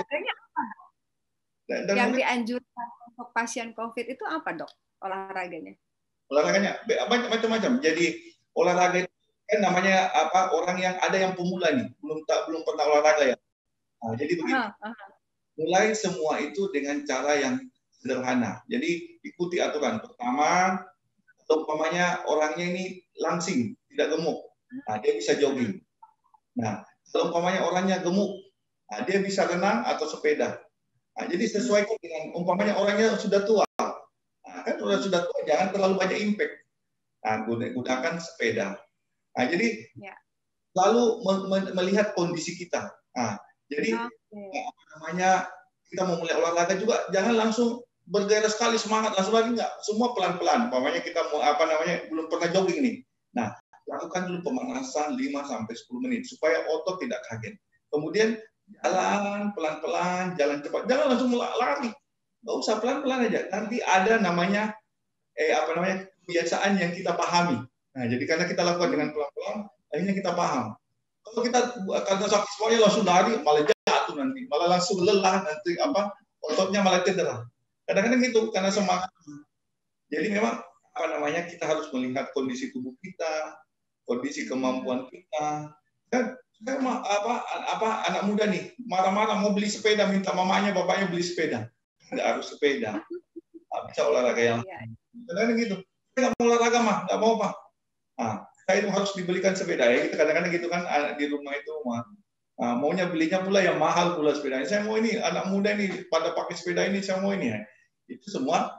Speaker 1: yang dianjurkan untuk pasien COVID itu apa dok olahraganya?
Speaker 2: Olahraganya macam-macam. Jadi olahraga itu kan namanya orang yang ada yang pemula nih, belum pernah olahraga ya. Nah, jadi begini. Mulai semua itu dengan cara yang sederhana. Jadi ikuti aturan. Pertama, umpamanya orangnya ini langsing, tidak gemuk. Nah, dia bisa jogging. Nah, kalau umpamanya orangnya gemuk, nah, dia bisa renang atau sepeda. Nah, jadi sesuaikan dengan umpamanya orangnya sudah tua. Nah, kan sudah tua, jangan terlalu banyak impact. Nah, gunakan sepeda. Nah, jadi lalu melihat kondisi kita. Nah, jadi kita mau mulai olahraga juga jangan langsung bergairah sekali, semangat langsung lagi, enggak. Semua pelan-pelan. Umpamanya kita mau belum pernah jogging nih. Nah, lakukan dulu pemanasan 5-10 menit supaya otot tidak kaget. Kemudian jalan pelan-pelan, jalan cepat. Jangan langsung lari. Nggak usah, pelan-pelan aja. Nanti ada namanya kebiasaan yang kita pahami. Nah, jadi karena kita lakukan dengan pelan-pelan, akhirnya kita paham. Kalau kita karena sakit semuanya langsung lari, malah jatuh nanti, malah langsung lelah nanti ototnya malah cedera. Kadang-kadang gitu karena semangat. Jadi memang apa namanya, kita harus melihat kondisi tubuh kita, kondisi kemampuan kita. Kan anak muda nih marah-marah mau beli sepeda, minta mamanya bapaknya beli sepeda. Nggak harus sepeda, bisa olahraga yang kadang-kadang gitu. Saya nggak mau olahraga mah, nggak mau pak. Saya itu harus dibelikan sepeda ya. Kita kadang-kadang gitu kan di rumah itu mah. Maunya belinya pula yang mahal pula sepeda. Saya mau ini, anak muda ini pada pakai sepeda ini, saya mau ini ya. Itu semua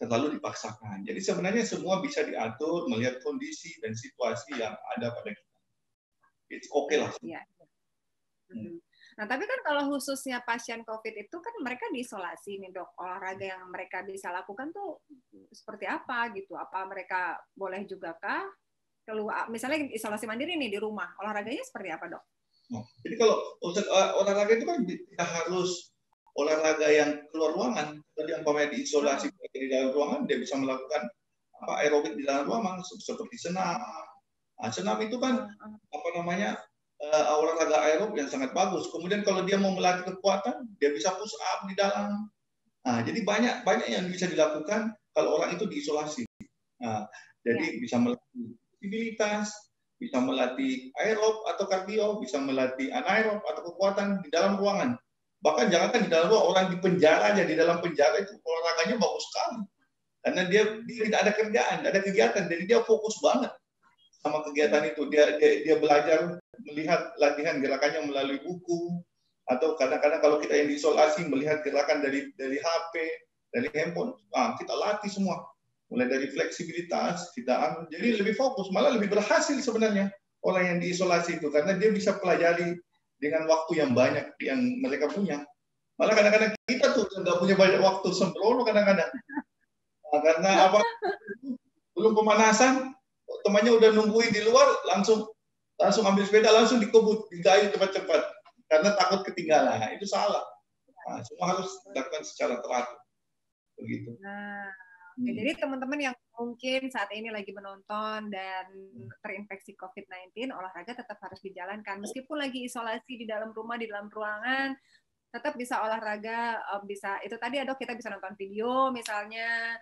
Speaker 2: terlalu dipaksakan. Jadi sebenarnya semua bisa diatur melihat kondisi dan situasi yang ada pada kita. It's okay lah.
Speaker 1: Ya. Nah, tapi kan kalau khususnya pasien COVID itu kan mereka diisolasi nih dok. Olahraga yang mereka bisa lakukan tuh seperti apa gitu? Apa mereka boleh juga kah keluar? Misalnya isolasi mandiri nih di rumah, olahraganya seperti apa dok?
Speaker 2: Jadi kalau olahraga itu kan tidak harus olahraga yang keluar ruangan. Tadi umpamanya diisolasi di dalam ruangan, dia bisa melakukan aerobik di dalam ruangan seperti senam. Senam itu kan apa namanya olahraga aerob yang sangat bagus. Kemudian kalau dia mau melatih kekuatan, dia bisa push up di dalam. Jadi banyak yang bisa dilakukan kalau orang itu diisolasi. Jadi bisa melatih mobilitas, bisa melatih aerob atau kardio, bisa melatih anaerob atau kekuatan di dalam ruangan. Bahkan jangankan di dalam ruangan, orang di penjara aja, di dalam penjara itu olahraganya bagus sekali. Karena dia tidak ada kerjaan, tidak ada kegiatan, jadi dia fokus banget sama kegiatan itu. Dia belajar melihat latihan gerakannya melalui buku, atau kadang-kadang kalau kita yang diisolasi melihat gerakan dari HP, dari handphone, kita latih semua. Mulai dari fleksibilitas, jadi lebih fokus, malah lebih berhasil sebenarnya orang yang diisolasi itu, karena dia bisa pelajari dengan waktu yang banyak yang mereka punya. Malah kadang-kadang kita tuh nggak punya banyak waktu, sembrono kadang-kadang. Karena belum pemanasan, temannya udah nungguin di luar, langsung ambil sepeda, langsung dikebut, digayu cepat-cepat, karena takut ketinggalan. Itu salah. Semua harus dilakukan secara teratur. Begitu.
Speaker 1: Jadi teman-teman yang mungkin saat ini lagi menonton dan terinfeksi COVID-19, olahraga tetap harus dijalankan. Meskipun lagi isolasi di dalam rumah, di dalam ruangan, tetap bisa olahraga, bisa itu tadi ya dok, kita bisa nonton video misalnya,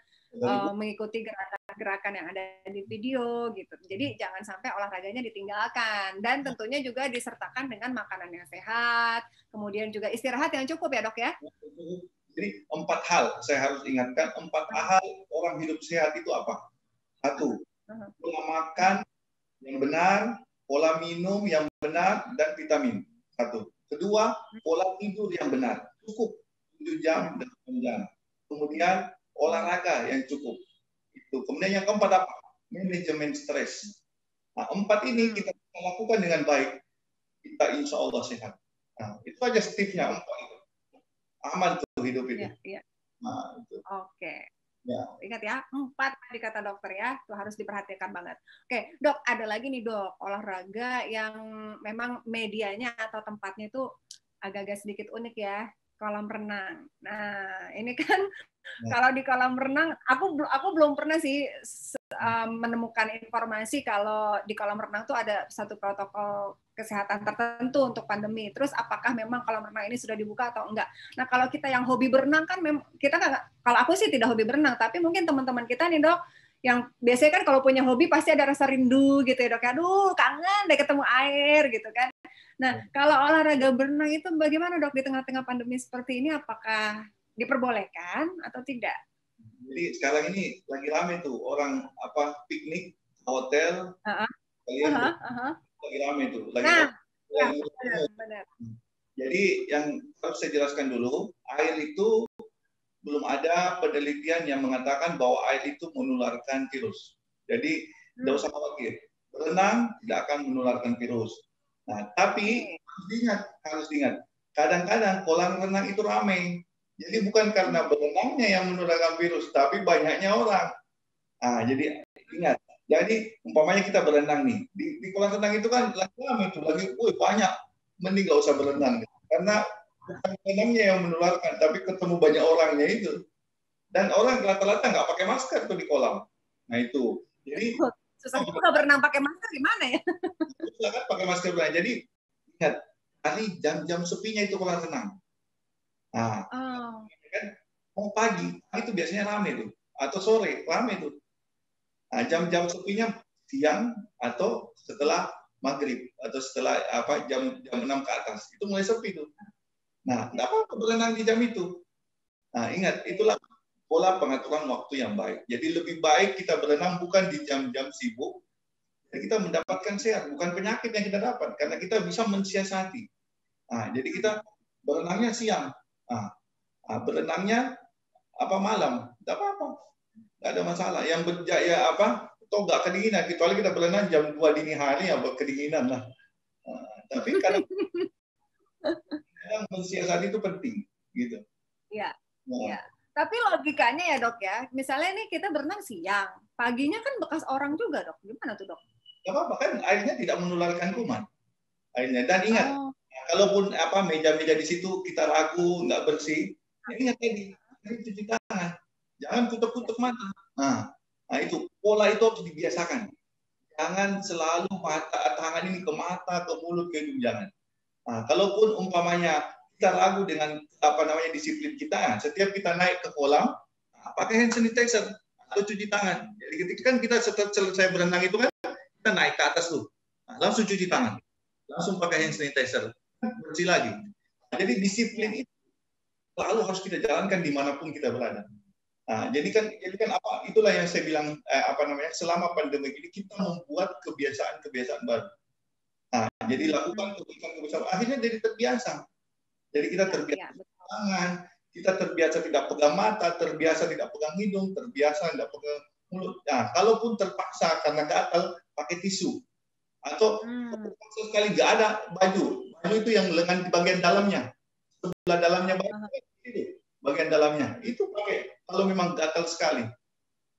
Speaker 1: mengikuti gerakan-gerakan yang ada di video gitu. Jadi jangan sampai olahraganya ditinggalkan, dan tentunya juga disertakan dengan makanan yang sehat, kemudian juga istirahat yang cukup ya dok ya.
Speaker 2: Jadi 4 hal saya harus ingatkan, 4 hal orang hidup sehat itu apa? 1, pola makan yang benar, pola minum yang benar, dan vitamin. 1. Kedua, pola tidur yang benar, cukup 7 jam dan 8 jam. Kemudian olahraga yang cukup. Itu. Kemudian yang keempat apa? Manajemen stres. 4 ini kita lakukan dengan baik, kita insya Allah sehat. Itu aja tipsnya 4 itu. Aman tuh hidup itu.
Speaker 1: Itu. Oke. Ya. Ingat ya, 4 tadi kata dokter ya, itu harus diperhatikan banget. Oke, dok, ada lagi nih dok, olahraga yang memang medianya atau tempatnya itu agak-agak sedikit unik ya, kolam renang. Nah, ini kan kalau di kolam renang, aku belum pernah sih menemukan informasi kalau di kolam renang tuh ada satu protokol kesehatan tertentu untuk pandemi. Terus apakah memang kolam renang ini sudah dibuka atau enggak? Nah, kalau kita yang hobi berenang kan kita nggak, kalau aku sih tidak hobi berenang, tapi mungkin teman-teman kita nih dok, yang biasanya kan kalau punya hobi pasti ada rasa rindu gitu ya dok. Aduh, kangen deh ketemu air gitu kan. Nah, kalau olahraga berenang itu bagaimana dok di tengah-tengah pandemi seperti ini? Apakah diperbolehkan atau tidak?
Speaker 2: Jadi sekarang ini lagi rame tuh orang piknik hotel, kalian lagi rame tuh.
Speaker 1: Benar.
Speaker 2: Jadi yang harus saya jelaskan dulu, air itu belum ada penelitian yang mengatakan bahwa air itu menularkan virus. Jadi tidak usah khawatir, berenang tidak akan menularkan virus. Nah, tapi harus diingat, kadang-kadang kolam renang itu ramai. Jadi bukan karena berenangnya yang menularkan virus, tapi banyaknya orang. Jadi ingat, jadi umpamanya kita berenang nih, di kolam renang itu kan lagi ramai itu, lagi banyak, mending nggak usah berenang. Karena bukan berenangnya yang menularkan, tapi ketemu banyak orangnya itu. Dan orang rata-rata nggak pakai masker tuh di kolam. Nah itu. Jadi
Speaker 1: susah juga berenang pakai masker gimana ya?
Speaker 2: Susah kan pakai masker berenang. Jadi ingat, hari jam-jam sepinya itu kolam renang. Kan pagi itu biasanya ramai tuh, atau sore ramai tuh. Nah, jam-jam sepinya siang atau setelah maghrib atau setelah jam 6 ke atas. Itu mulai sepi tuh. Nah, nggak apa-apa berenang di jam itu. Nah, ingat, itulah pola pengaturan waktu yang baik. Jadi lebih baik kita berenang bukan di jam-jam sibuk, dan kita mendapatkan sehat, bukan penyakit yang kita dapat, karena kita bisa mensiasati. Nah, jadi kita berenangnya siang, berenangnya malam, tidak apa-apa, nggak ada masalah. Yang berjaya toh nggak kedinginan, kecuali kita berenang jam 2 dini hari, kedinginan lah. Tapi kadang mensiasati itu penting, gitu.
Speaker 1: Iya. Iya. Tapi logikanya ya dok ya, misalnya nih kita berenang siang, paginya kan bekas orang juga dok, gimana tuh dok?
Speaker 2: Gak apa-apa kan, airnya tidak menularkan kuman. Airnya. Dan ingat, kalaupun meja-meja di situ kita ragu nggak bersih, ya ingat tadi, cuci tangan, jangan tutup-tutup mata. Nah itu pola itu harus dibiasakan. Jangan selalu tangan ini ke mata, ke mulut, ke hidung, jangan. Nah, kalaupun umpamanya kita ragu dengan disiplin kita, setiap kita naik ke kolam, pakai hand sanitizer atau cuci tangan. Jadi ketika kan kita setelah selesai berenang itu kan kita naik ke atas tuh, langsung cuci tangan, langsung pakai hand sanitizer, bersih lagi. Jadi disiplin itu selalu harus kita jalankan dimanapun kita berada. Nah, jadi kan itulah yang saya bilang selama pandemi ini kita membuat kebiasaan-kebiasaan baru. Nah, jadi lakukan kebiasaan-kebiasaan akhirnya jadi terbiasa. Jadi kita terbiasa tangan, kita terbiasa tidak pegang mata, terbiasa tidak pegang hidung, terbiasa tidak pegang mulut. Nah, kalaupun terpaksa karena gatal, pakai tisu. Atau terpaksa sekali nggak ada baju itu yang lengan di bagian dalamnya, sebelah dalamnya bagian dalamnya itu pakai kalau memang gatal sekali.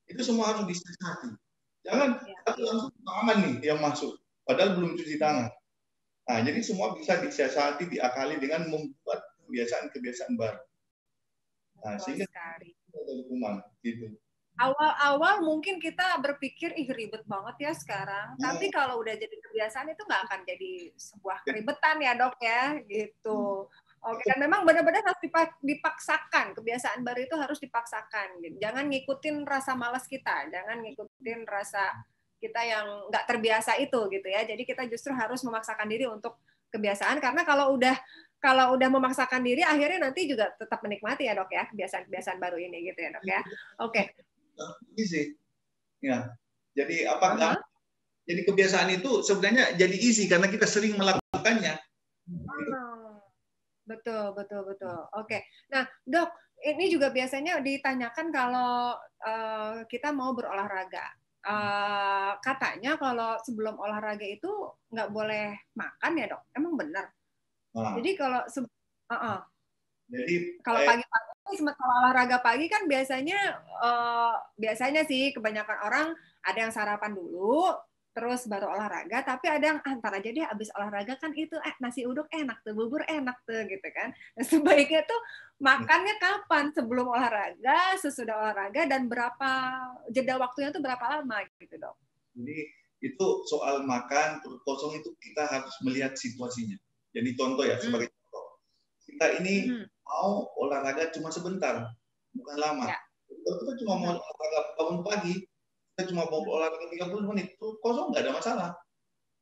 Speaker 2: Itu semua harus disiasati. Jangan langsung tangan nih yang masuk, padahal belum cuci tangan. Nah, jadi semua bisa disiasati, diakali dengan membuat kebiasaan-kebiasaan baru. Nah, sehingga ada hukuman gitu.
Speaker 1: Awal-awal mungkin kita berpikir ribet banget ya sekarang, tapi kalau udah jadi kebiasaan itu nggak akan jadi sebuah keribetan ya dok ya, gitu. Oke, dan memang benar-benar harus dipaksakan, kebiasaan baru itu harus dipaksakan. Jangan ngikutin rasa malas kita, jangan ngikutin rasa kita yang nggak terbiasa itu gitu ya. Jadi kita justru harus memaksakan diri untuk kebiasaan, karena kalau udah memaksakan diri akhirnya nanti juga tetap menikmati ya dok ya kebiasaan-kebiasaan baru ini gitu ya dok ya. Oke.
Speaker 2: Easy. Ya. Jadi jadi kebiasaan itu sebenarnya jadi easy karena kita sering melakukannya.
Speaker 1: Betul. Oke. Nah, dok, ini juga biasanya ditanyakan kalau kita mau berolahraga. Katanya kalau sebelum olahraga itu nggak boleh makan ya dok? Emang benar? Jadi kalau kalau pagi-pagi, kalau olahraga pagi kan biasanya sih kebanyakan orang ada yang sarapan dulu, terus baru olahraga, tapi ada yang antara aja deh abis olahraga kan itu nasi uduk enak tuh, bubur enak tuh gitu kan. Nah, sebaiknya tuh makannya kapan? Sebelum olahraga, sesudah olahraga, dan berapa jeda waktunya tuh berapa lama gitu dok?
Speaker 2: Jadi itu soal makan perut kosong itu kita harus melihat situasinya. Jadi contoh ya, sebagai contoh, kita ini mau olahraga cuma sebentar, bukan lama. Kalau kita cuma mau olahraga bangun pagi, kita cuma mau olahraga 30 menit, perut kosong nggak ada masalah.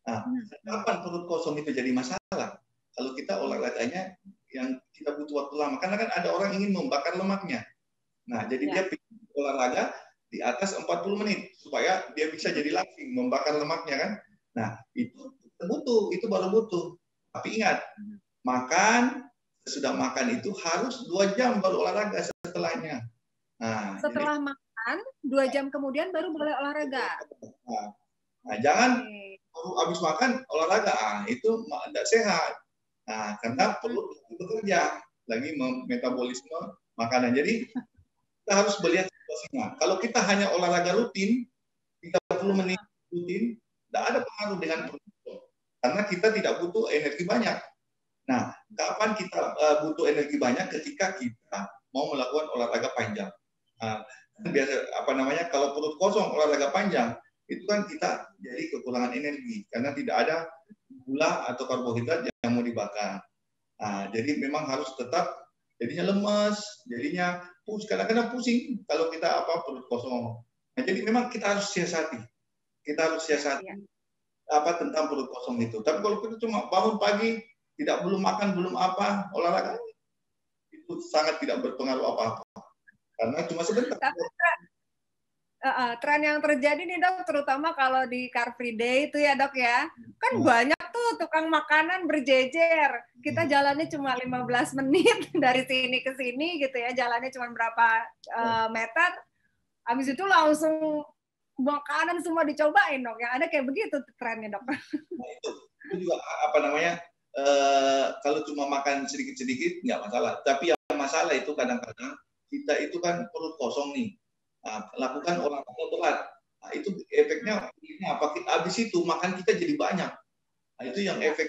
Speaker 2: Nah, kapan perut kosong itu jadi masalah? Kalau kita olahraganya yang kita butuh waktu lama, karena kan ada orang ingin membakar lemaknya. Nah, jadi dia olahraga di atas 40 menit supaya dia bisa jadi langsing membakar lemaknya kan. Nah, itu baru butuh. Tapi ingat, makan sesudah makan itu harus 2 jam baru olahraga setelahnya. Nah,
Speaker 1: setelah makan 2 jam kemudian baru boleh olahraga.
Speaker 2: Nah, jangan baru habis makan olahraga, itu tidak sehat. Nah, karena perut bekerja lagi metabolisme makanan. Jadi kita harus melihat situasinya. Kalau kita hanya olahraga rutin 30 menit rutin, tidak ada pengaruh dengan perut. Karena kita tidak butuh energi banyak. Nah, kapan kita butuh energi banyak? Ketika kita mau melakukan olahraga panjang. Nah, biasa kalau perut kosong olahraga panjang, itu kan kita jadi kekurangan energi karena tidak ada gula atau karbohidrat yang mau dibakar. Nah, jadi memang harus tetap jadinya lemes, jadinya kadang-kadang pusing kalau kita perut kosong. Nah, jadi memang kita harus siasati. Kita harus siasati apa tentang perut kosong itu. Tapi kalau kita cuma bangun pagi, belum makan, belum apa, olahraga, itu sangat tidak berpengaruh apa-apa. Karena cuma sebentar.
Speaker 1: Tapi tren yang terjadi nih dok, terutama kalau di Car Free Day itu ya dok ya, kan banyak tuh tukang makanan berjejer. Kita jalannya cuma 15 menit dari sini ke sini gitu ya, jalannya cuma berapa meter, habis itu langsung makanan semua dicobain dok. Yang ada kayak begitu trennya dok.
Speaker 2: Nah, itu juga apa namanya, kalau cuma makan sedikit-sedikit nggak masalah. Tapi yang masalah itu kadang-kadang kita itu kan perut kosong nih. Nah, lakukan olahraga berat. Nah, itu efeknya apa? Habis itu makan kita jadi banyak. Nah, itu yang efek.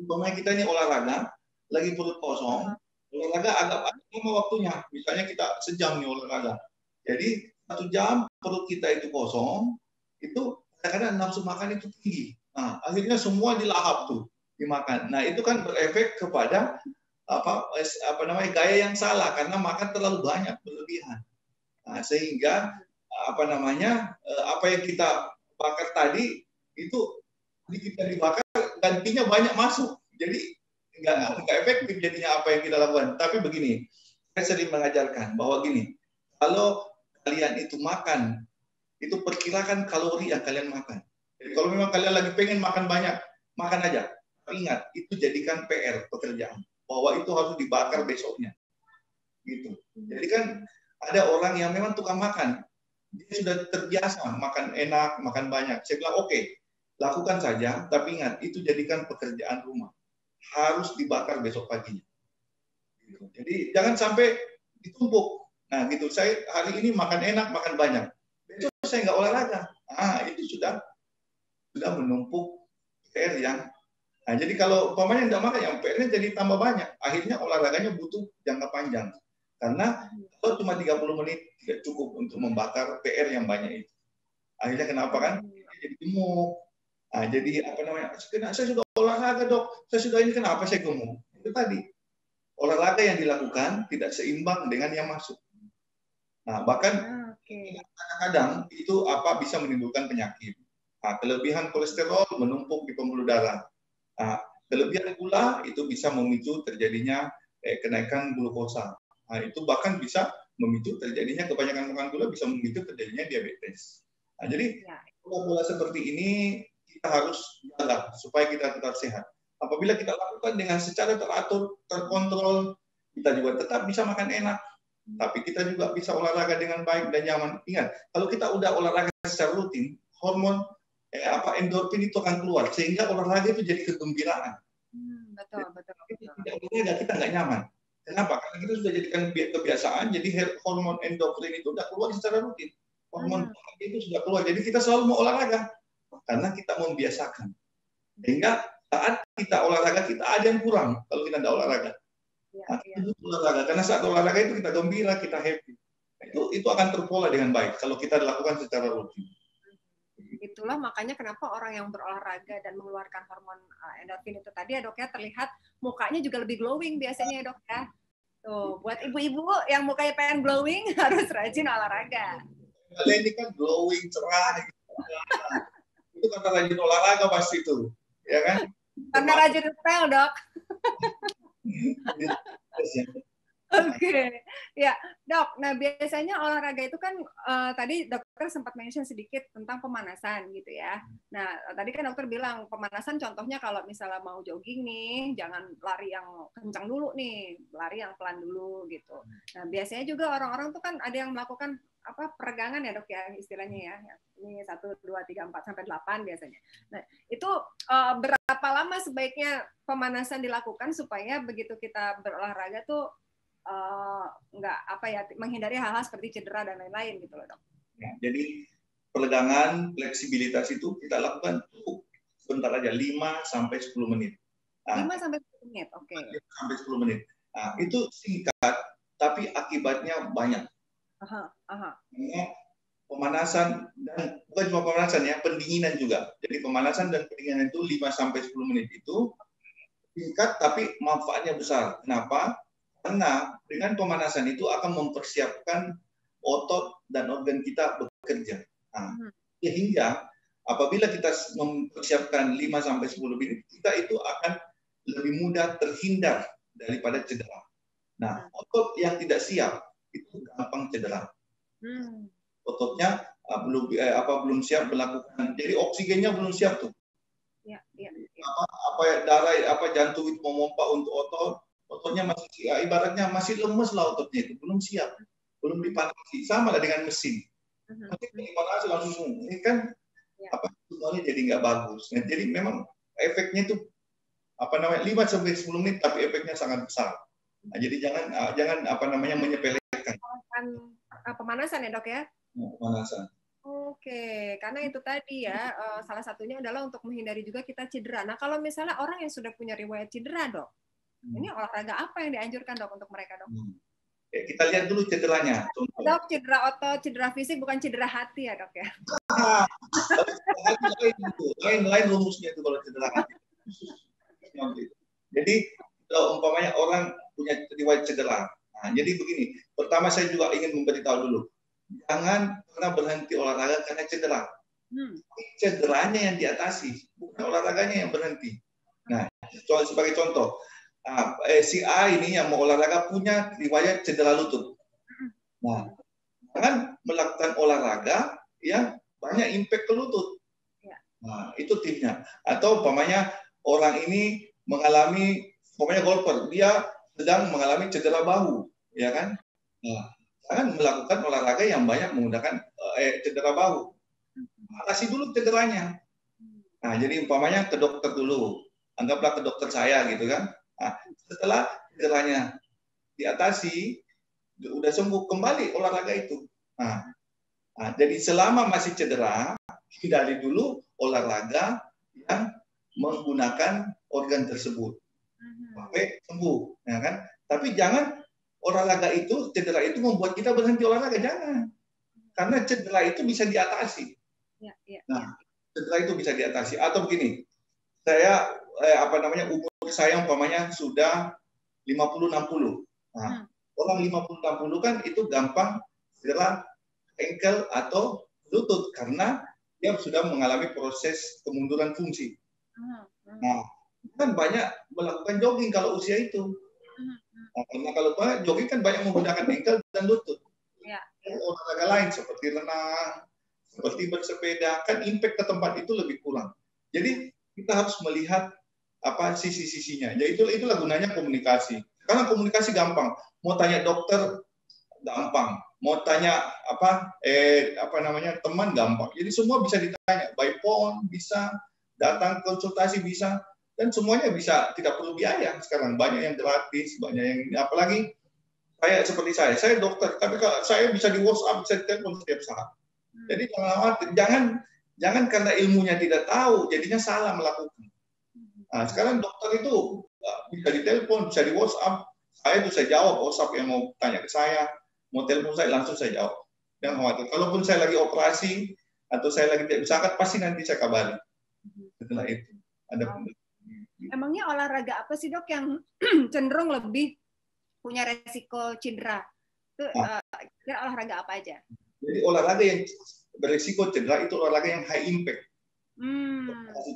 Speaker 2: Umpamanya kita ini olahraga, lagi perut kosong, olahraga agak lama waktunya. Misalnya kita sejam nih olahraga. Jadi 1 jam perut kita itu kosong, itu kadang-kadang nafsu makan itu tinggi. Nah, akhirnya semua dilahap tuh dimakan. Nah, itu kan berefek kepada apa namanya gaya yang salah karena makan terlalu banyak berlebihan. Nah, sehingga apa namanya apa yang kita bakar tadi itu kita dibakar gantinya banyak masuk, jadi nggak efektif jadinya apa yang kita lakukan. Tapi begini, saya sering mengajarkan bahwa gini, kalau kalian itu makan, itu perkirakan kalori yang kalian makan. Jadi kalau memang kalian lagi pengen makan banyak, makan aja. Tapi ingat, itu jadikan PR pekerjaan, bahwa itu harus dibakar besoknya. Gitu. Jadi kan ada orang yang memang tukang makan, dia sudah terbiasa makan enak, makan banyak. Saya bilang oke, lakukan saja, tapi ingat itu jadikan pekerjaan rumah, harus dibakar besok paginya. Gitu. Jadi jangan sampai ditumpuk. Nah gitu, saya hari ini makan enak, makan banyak, besok saya nggak olahraga. Ah itu sudah menumpuk PR yang. Nah jadi kalau umpamanya nggak makan, yang PR-nya jadi tambah banyak. Akhirnya olahraganya butuh jangka panjang. Karena kalau cuma 30 menit tidak cukup untuk membakar PR yang banyak itu. Akhirnya kenapa kan? Jadi gemuk. Nah, jadi apa namanya? Saya sudah olahraga dok, saya sudah ini kenapa saya gemuk? Itu tadi olahraga yang dilakukan tidak seimbang dengan yang masuk. Nah bahkan kadang-kadang itu bisa menimbulkan penyakit. Nah, kelebihan kolesterol menumpuk di pembuluh darah. Nah, kelebihan gula itu bisa memicu terjadinya kenaikan glukosa. Nah, itu bahkan bisa memicu terjadinya kebanyakan makan gula, bisa memicu terjadinya diabetes. Nah, jadi pola seperti ini kita harus jaga supaya kita tetap sehat. Apabila kita lakukan dengan secara teratur, terkontrol, kita juga tetap bisa makan enak, tapi kita juga bisa olahraga dengan baik dan nyaman. Ingat, kalau kita udah olahraga secara rutin, hormon endorfin itu akan keluar, sehingga olahraga itu jadi kegembiraan.
Speaker 1: Betul.
Speaker 2: Tidak olahraga kita nggak nyaman. Kenapa? Karena kita sudah jadikan kebiasaan, jadi hormon endorfin itu sudah keluar secara rutin. Hormon itu sudah keluar, jadi kita selalu mau olahraga. Karena kita membiasakan. Sehingga saat kita olahraga, kita ada yang kurang kalau kita tidak olahraga. Olahraga. Karena saat olahraga itu kita gembira, kita happy. Itu akan terpola dengan baik kalau kita lakukan secara rutin.
Speaker 1: Itulah makanya kenapa orang yang berolahraga dan mengeluarkan hormon endorfin itu tadi ya dok ya, terlihat mukanya juga lebih glowing biasanya ya dok ya. Tuh, buat ibu-ibu yang mukanya pengen glowing harus rajin olahraga.
Speaker 2: Kalian ini kan glowing, cerah. Itu karena rajin olahraga pasti itu, ya kan?
Speaker 1: Karena rajin ngepel dok. Oke, ya dok. Nah biasanya olahraga itu kan tadi dokter sempat mention sedikit tentang pemanasan gitu ya. Nah tadi kan dokter bilang pemanasan contohnya kalau misalnya mau jogging nih, jangan lari yang kencang dulu nih, lari yang pelan dulu gitu. Nah biasanya juga orang-orang tuh kan ada yang melakukan peregangan ya dok ya istilahnya ya. Ini 1, 2, 3, 4 sampai 8 biasanya. Nah itu berapa lama sebaiknya pemanasan dilakukan supaya begitu kita berolahraga tuh nggak menghindari hal-hal seperti cedera dan lain-lain gitu loh dok.
Speaker 2: Ya, jadi peregangan, fleksibilitas itu kita lakukan cukup sebentar aja, 5 sampai 10 menit.
Speaker 1: Nah, 5 sampai 10 menit, oke.
Speaker 2: 5 sampai 10 menit. Nah, itu singkat, tapi akibatnya banyak. Pemanasan dan bukan cuma pemanasan ya, pendinginan juga. Jadi pemanasan dan pendinginan itu 5 sampai 10 menit itu singkat tapi manfaatnya besar. Kenapa? Karena dengan pemanasan itu akan mempersiapkan otot dan organ kita bekerja. Nah, sehingga apabila kita mempersiapkan 5-10 menit, kita itu akan lebih mudah terhindar daripada cedera. Nah, otot yang tidak siap itu gampang cedera. Ototnya belum siap melakukan, jadi oksigennya belum siap tuh. Jantung itu memompa untuk ototnya masih ibaratnya masih lemes lah, ototnya itu belum siap, belum dipanasi. Sama lah dengan mesin. Mesin dipanasi langsung ini kan semuanya jadi nggak bagus. Nah, jadi memang efeknya itu 5-10 menit, tapi efeknya sangat besar. Nah, jadi jangan menyepelekan.
Speaker 1: Pemanasan ya, Dok ya?
Speaker 2: Pemanasan.
Speaker 1: Oke, karena itu tadi ya, salah satunya adalah untuk menghindari juga kita cedera. Nah, kalau misalnya orang yang sudah punya riwayat cedera, Dok, ini olahraga apa yang dianjurkan, Dok, untuk mereka, Dok?
Speaker 2: Kita lihat dulu cederanya.
Speaker 1: Dok, cedera otot, cedera fisik, bukan cedera hati ya, Dok ya?
Speaker 2: Lain rumusnya itu kalau cedera hati. Jadi, kalau umpamanya orang punya riwayat cedera. Nah, jadi begini, pertama saya juga ingin memberitahu dulu. Jangan pernah berhenti olahraga karena cedera. Cederanya yang diatasi, bukan olahraganya yang berhenti. Nah, sebagai contoh, si A ini yang mau olahraga punya riwayat cedera lutut. Nah, jangan melakukan olahraga yang banyak impact ke lutut. Nah, itu tipsnya. Atau umpamanya orang ini mengalami, golfer, dia sedang mengalami cedera bahu, ya kan? Nah, jangan melakukan olahraga yang banyak menggunakan cedera bahu. Atasi dulu cederanya. Nah, jadi umpamanya ke dokter dulu. Anggaplah ke dokter saya gitu kan. Nah, setelah cederanya diatasi, udah sembuh, kembali olahraga itu. Nah, jadi selama masih cedera, hindari dulu olahraga yang menggunakan organ tersebut sampai sembuh, ya kan? Tapi jangan olahraga itu, cedera itu membuat kita berhenti olahraga, jangan. Karena cedera itu bisa diatasi. Nah, cedera itu bisa diatasi. Atau begini, saya umur saya umpamanya sudah 50-60. Nah, orang 50-60 kan itu gampang cedera ankle atau lutut karena dia sudah mengalami proses kemunduran fungsi. Nah, kan banyak melakukan jogging kalau usia itu. Nah, karena kalau jogging kan banyak menggunakan ankle dan lutut. Olahraga lain seperti renang, seperti bersepeda, kan impact ke tempat itu lebih kurang. Jadi kita harus melihat sisi-sisinya. Jadi itulah gunanya komunikasi. Karena komunikasi gampang. Mau tanya dokter gampang. Mau tanya teman gampang. Jadi semua bisa ditanya. By phone bisa, datang konsultasi bisa, dan semuanya bisa, tidak perlu biaya sekarang. Banyak yang gratis, banyak yang apalagi saya dokter, tapi kalau saya bisa di WhatsApp, bisa telepon setiap saat. Jadi jangan karena ilmunya tidak tahu, jadinya salah melakukan. Nah, sekarang dokter itu bisa ditelepon, bisa di WhatsApp. Saya bisa jawab WhatsApp yang mau tanya ke saya, mau telepon saya langsung saya jawab. Jangan khawatir. Kalaupun saya lagi operasi atau saya lagi tidak bisa angkat, pasti nanti saya kabari. Setelah itu ada.
Speaker 1: Emangnya olahraga apa sih, Dok, yang cenderung lebih punya resiko cedera? Itu olahraga apa aja?
Speaker 2: Jadi olahraga yang beresiko cedera itu olahraga yang high impact.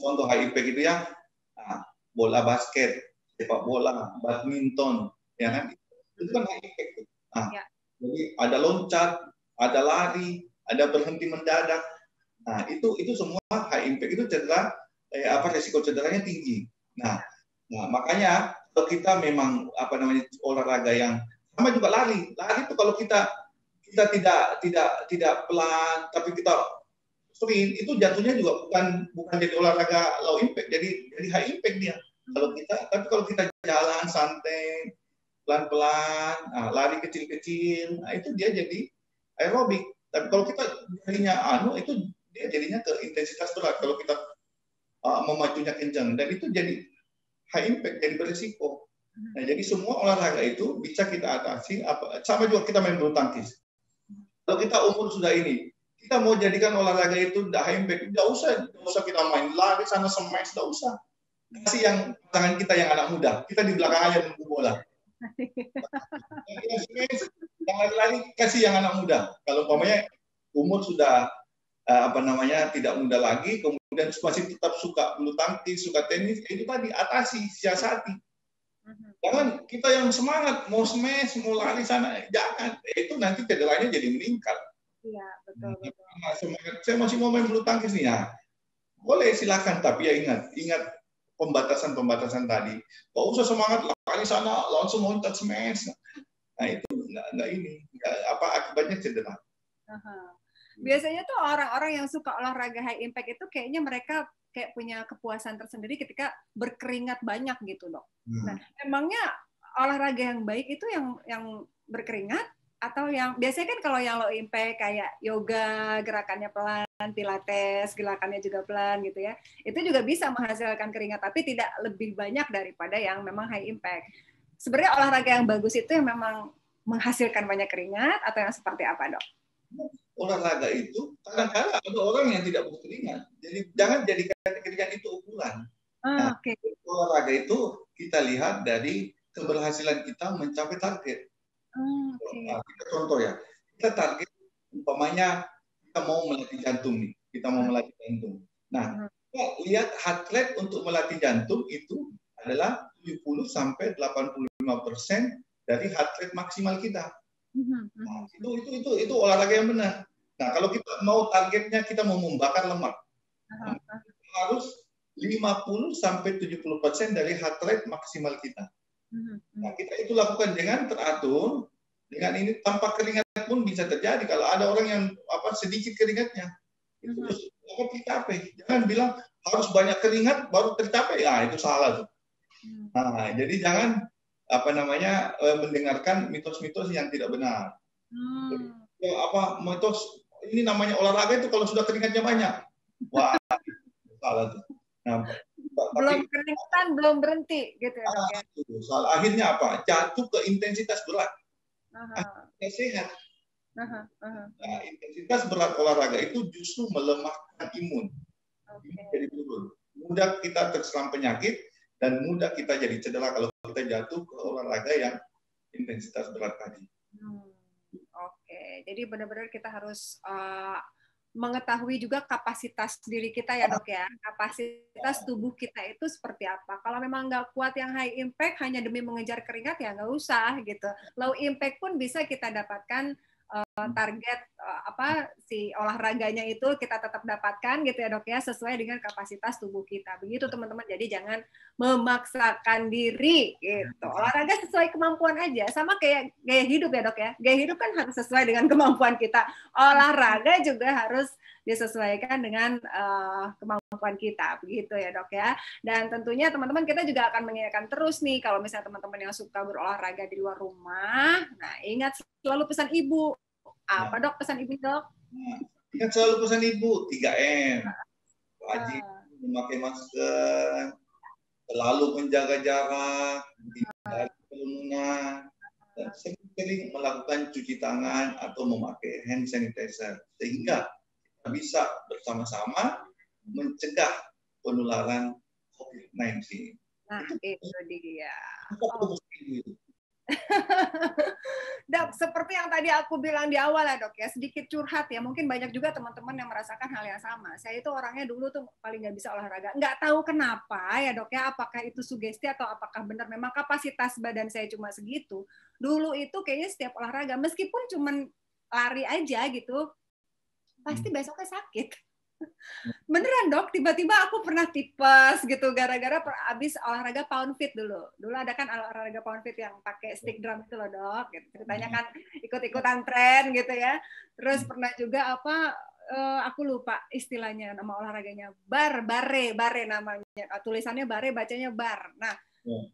Speaker 2: Contoh high impact itu ya bola basket, sepak bola, badminton, ya kan? Itu kan high impact. Jadi ada loncat, ada lari, ada berhenti mendadak. Nah, itu semua high impact, itu cedera resiko cederanya tinggi. Nah, makanya kalau kita memang olahraga yang sama juga lari itu kalau kita tidak pelan tapi kita sprint, itu jatuhnya juga bukan jadi olahraga low impact, jadi high impact dia. Kalau kita jalan santai, pelan-pelan, lari kecil-kecil, itu dia jadi aerobik. Tapi kalau kita jadinya itu dia jadinya ke intensitas berat kalau kita memacunya kencang, dan itu jadi high impact, jadi berisiko. Nah, jadi semua olahraga itu bisa kita atasi. Sama juga kita main bulu tangkis. Kalau kita umur sudah ini, kita mau jadikan olahraga itu high impact, nggak usah kita main lari sana smash, nggak usah. Kasih yang tangan kita yang anak muda, kita di belakang aja nunggu bola. Yang lari kasih yang anak muda. Kalau umpamanya umur sudah tidak muda lagi, kemudian masih tetap suka bulu tangkis, suka tenis, itu tadi atasi, siasati. Jangan kita yang semangat mau smash, mau lari sana, jangan. Itu nanti cederanya jadi meningkat.
Speaker 1: Iya, betul.
Speaker 2: Nah, semangat, saya masih mau main bulu tangkis nih ya. Boleh silakan, tapi ya ingat pembatasan tadi. Gak usah semangat lari sana langsung loncat smash. Nah itu nggak ini, akibatnya cedera.
Speaker 1: Biasanya tuh orang-orang yang suka olahraga high impact itu kayaknya mereka kayak punya kepuasan tersendiri ketika berkeringat banyak gitu, Dok. Nah, emangnya olahraga yang baik itu yang berkeringat atau yang biasanya kan kalau yang low impact kayak yoga gerakannya pelan, pilates gerakannya juga pelan gitu ya, itu juga bisa menghasilkan keringat tapi tidak lebih banyak daripada yang memang high impact. Sebenarnya olahraga yang bagus itu yang memang menghasilkan banyak keringat atau yang seperti apa, Dok?
Speaker 2: Olahraga itu kadang-kadang ada orang yang tidak berkeringat, jadi jangan jadikan keringat itu ukuran. Olahraga itu kita lihat dari keberhasilan kita mencapai target. Nah, kita contoh ya, kita target umpamanya kita mau melatih jantung nih, Nah, kita lihat heart rate untuk melatih jantung itu adalah 70 sampai 85% dari heart rate maksimal kita. Nah, itu olahraga yang benar. Nah, kalau kita mau targetnya kita mau membakar lemak, harus 50 sampai 70% dari heart rate maksimal kita. Nah, kita itu lakukan dengan teratur, dengan ini tanpa keringat pun bisa terjadi. Kalau ada orang yang sedikit keringatnya, itu tercapai. Jangan bilang harus banyak keringat baru tercapai, itu salah tuh. Nah, jadi jangan mendengarkan mitos-mitos yang tidak benar. Mitos ini namanya olahraga itu kalau sudah keringatnya banyak, wah salah tuh. Nah,
Speaker 1: belum keringatan belum berhenti gitu ya, Dok, ya?
Speaker 2: Salah. Akhirnya apa? Jatuh ke intensitas berat. Akhirnya sehat. Nah, intensitas berat olahraga itu justru melemahkan imun. Jadi mudah kita terserang penyakit dan mudah kita jadi cedera kalau kita jatuh ke olahraga yang intensitas berat tadi.
Speaker 1: Jadi benar-benar kita harus mengetahui juga kapasitas diri kita ya, Dok, ya. Kapasitas tubuh kita itu seperti apa. Kalau memang nggak kuat yang high impact hanya demi mengejar keringat ya nggak usah gitu. Low impact pun bisa kita dapatkan target si olahraganya itu kita tetap dapatkan gitu ya, Dok, ya, sesuai dengan kapasitas tubuh kita. Begitu teman-teman. Jadi jangan memaksakan diri gitu. Olahraga sesuai kemampuan aja. Sama kayak gaya hidup ya, Dok, ya. Gaya hidup kan harus sesuai dengan kemampuan kita. Olahraga juga harus disesuaikan dengan kemampuan kita. Begitu ya, Dok, ya. Dan tentunya teman-teman kita juga akan mengingatkan terus nih kalau misalnya teman-teman yang suka berolahraga di luar rumah, nah ingat selalu pesan ibu. Apa, Dok, pesan ibu, Dok?
Speaker 2: Ingat selalu pesan ibu, 3M. Wajib memakai masker, selalu menjaga jarak, hindari kerumunan, dan sering melakukan cuci tangan atau memakai hand sanitizer sehingga kita bisa bersama-sama mencegah penularan COVID-19.
Speaker 1: Nah, itu dia. Dok, seperti yang tadi aku bilang di awal ya, Dok, ya, sedikit curhat ya, mungkin banyak juga teman-teman yang merasakan hal yang sama. Saya itu orangnya dulu tuh paling nggak bisa olahraga. Nggak tahu kenapa ya, Dok, ya, apakah itu sugesti atau apakah benar memang kapasitas badan saya cuma segitu. Dulu itu kayaknya setiap olahraga, meskipun cuma lari aja gitu, pasti besoknya sakit. Beneran, Dok, tiba-tiba aku pernah tipes gitu gara-gara abis olahraga pound fit dulu. Dulu ada kan olahraga pound fit yang pakai stick drum itu loh, Dok. Gitu. Ceritanya kan ikut-ikutan tren gitu ya. Terus pernah juga aku lupa istilahnya, nama olahraganya bare namanya. Tulisannya bare, bacanya bar. Nah,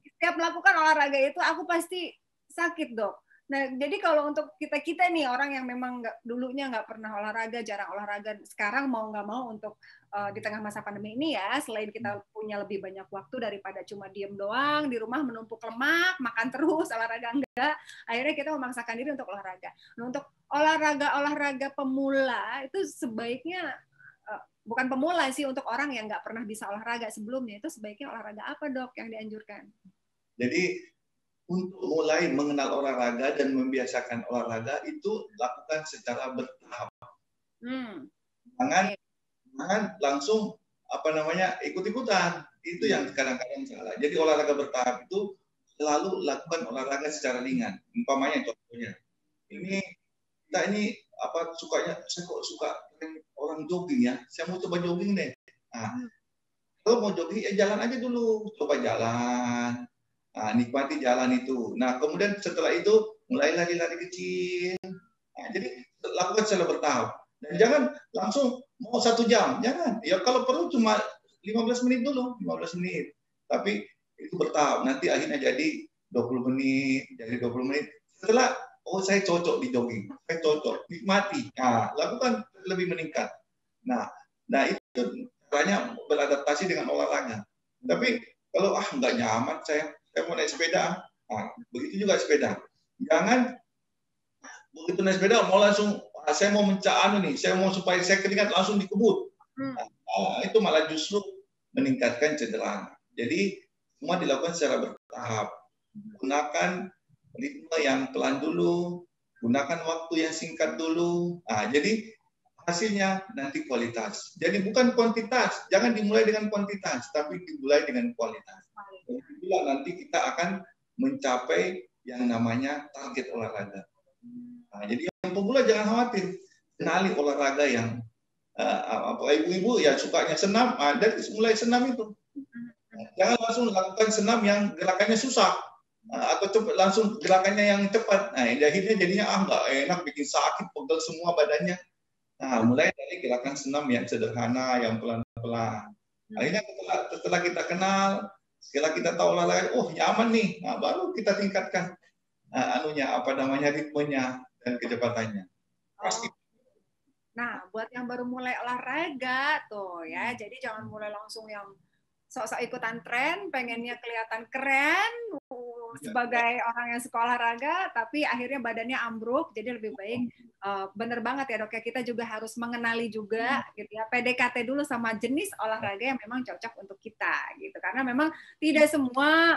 Speaker 1: setiap melakukan olahraga itu aku pasti sakit, Dok. Nah, jadi kalau untuk kita nih orang yang memang dulunya nggak pernah olahraga, jarang olahraga, sekarang mau nggak mau untuk di tengah masa pandemi ini ya, selain kita punya lebih banyak waktu daripada cuma diem doang di rumah menumpuk lemak, makan terus, olahraga enggak, akhirnya kita memaksakan diri untuk olahraga. Nah, untuk olahraga pemula itu sebaiknya bukan pemula sih, untuk orang yang nggak pernah bisa olahraga sebelumnya itu sebaiknya olahraga apa, Dok, yang dianjurkan?
Speaker 2: Jadi untuk mulai mengenal olahraga dan membiasakan olahraga itu lakukan secara bertahap. Jangan langsung ikut-ikutan. Itu yang kadang-kadang salah. Jadi olahraga bertahap itu selalu lakukan olahraga secara ringan. Umpamanya contohnya, kita ini sukanya, saya kok suka orang jogging ya, saya mau coba jogging deh. Nah, kalau mau jogging ya jalan aja dulu, coba jalan. Nah, nikmati jalan itu. Nah, kemudian setelah itu mulai lari-lari kecil. Nah, jadi lakukan secara bertahap. Dan jangan langsung mau 1 jam, jangan. Ya kalau perlu cuma 15 menit dulu, 15 menit. Tapi itu bertahap. Nanti akhirnya jadi 20 menit, jadi 20 menit. Setelah saya cocok di jogging, saya cocok, nikmati. Nah, lakukan lebih meningkat. Nah itu caranya beradaptasi dengan olahraga. Tapi kalau nggak nyaman, saya mau naik sepeda. Nah, begitu juga sepeda. Jangan begitu naik sepeda mau langsung saya mau saya mau supaya saya keringat langsung dikebut. Nah, itu malah justru meningkatkan cedera. Jadi semua dilakukan secara bertahap. Gunakan ritme yang pelan dulu, gunakan waktu yang singkat dulu. Nah, jadi hasilnya nanti kualitas. Jadi bukan kuantitas, jangan dimulai dengan kuantitas, tapi dimulai dengan kualitas. Itulah nanti kita akan mencapai yang namanya target olahraga. Nah, jadi yang pemula jangan khawatir, kenali olahraga yang ibu-ibu ya sukanya senam, dari mulai senam itu. Jangan langsung lakukan senam yang gerakannya susah atau langsung gerakannya yang cepat. Nah, akhirnya jadinya nggak enak, bikin sakit, pegel semua badannya. Nah, mulai dari gerakan senam yang sederhana, yang pelan-pelan. Akhirnya setelah kita kenal, setelah kita tahu olahraga, nyaman nih. Nah, baru kita tingkatkan ritmenya dan kecepatannya. Pasti.
Speaker 1: Nah, buat yang baru mulai olahraga tuh ya, jadi jangan mulai langsung yang sok-sok ikutan tren, pengennya kelihatan keren sebagai orang yang suka olahraga, tapi akhirnya badannya ambruk. Jadi lebih baik, bener banget ya dok ya, kita juga harus mengenali juga gitu ya, PDKT dulu sama jenis olahraga yang memang cocok untuk kita gitu. Karena memang tidak semua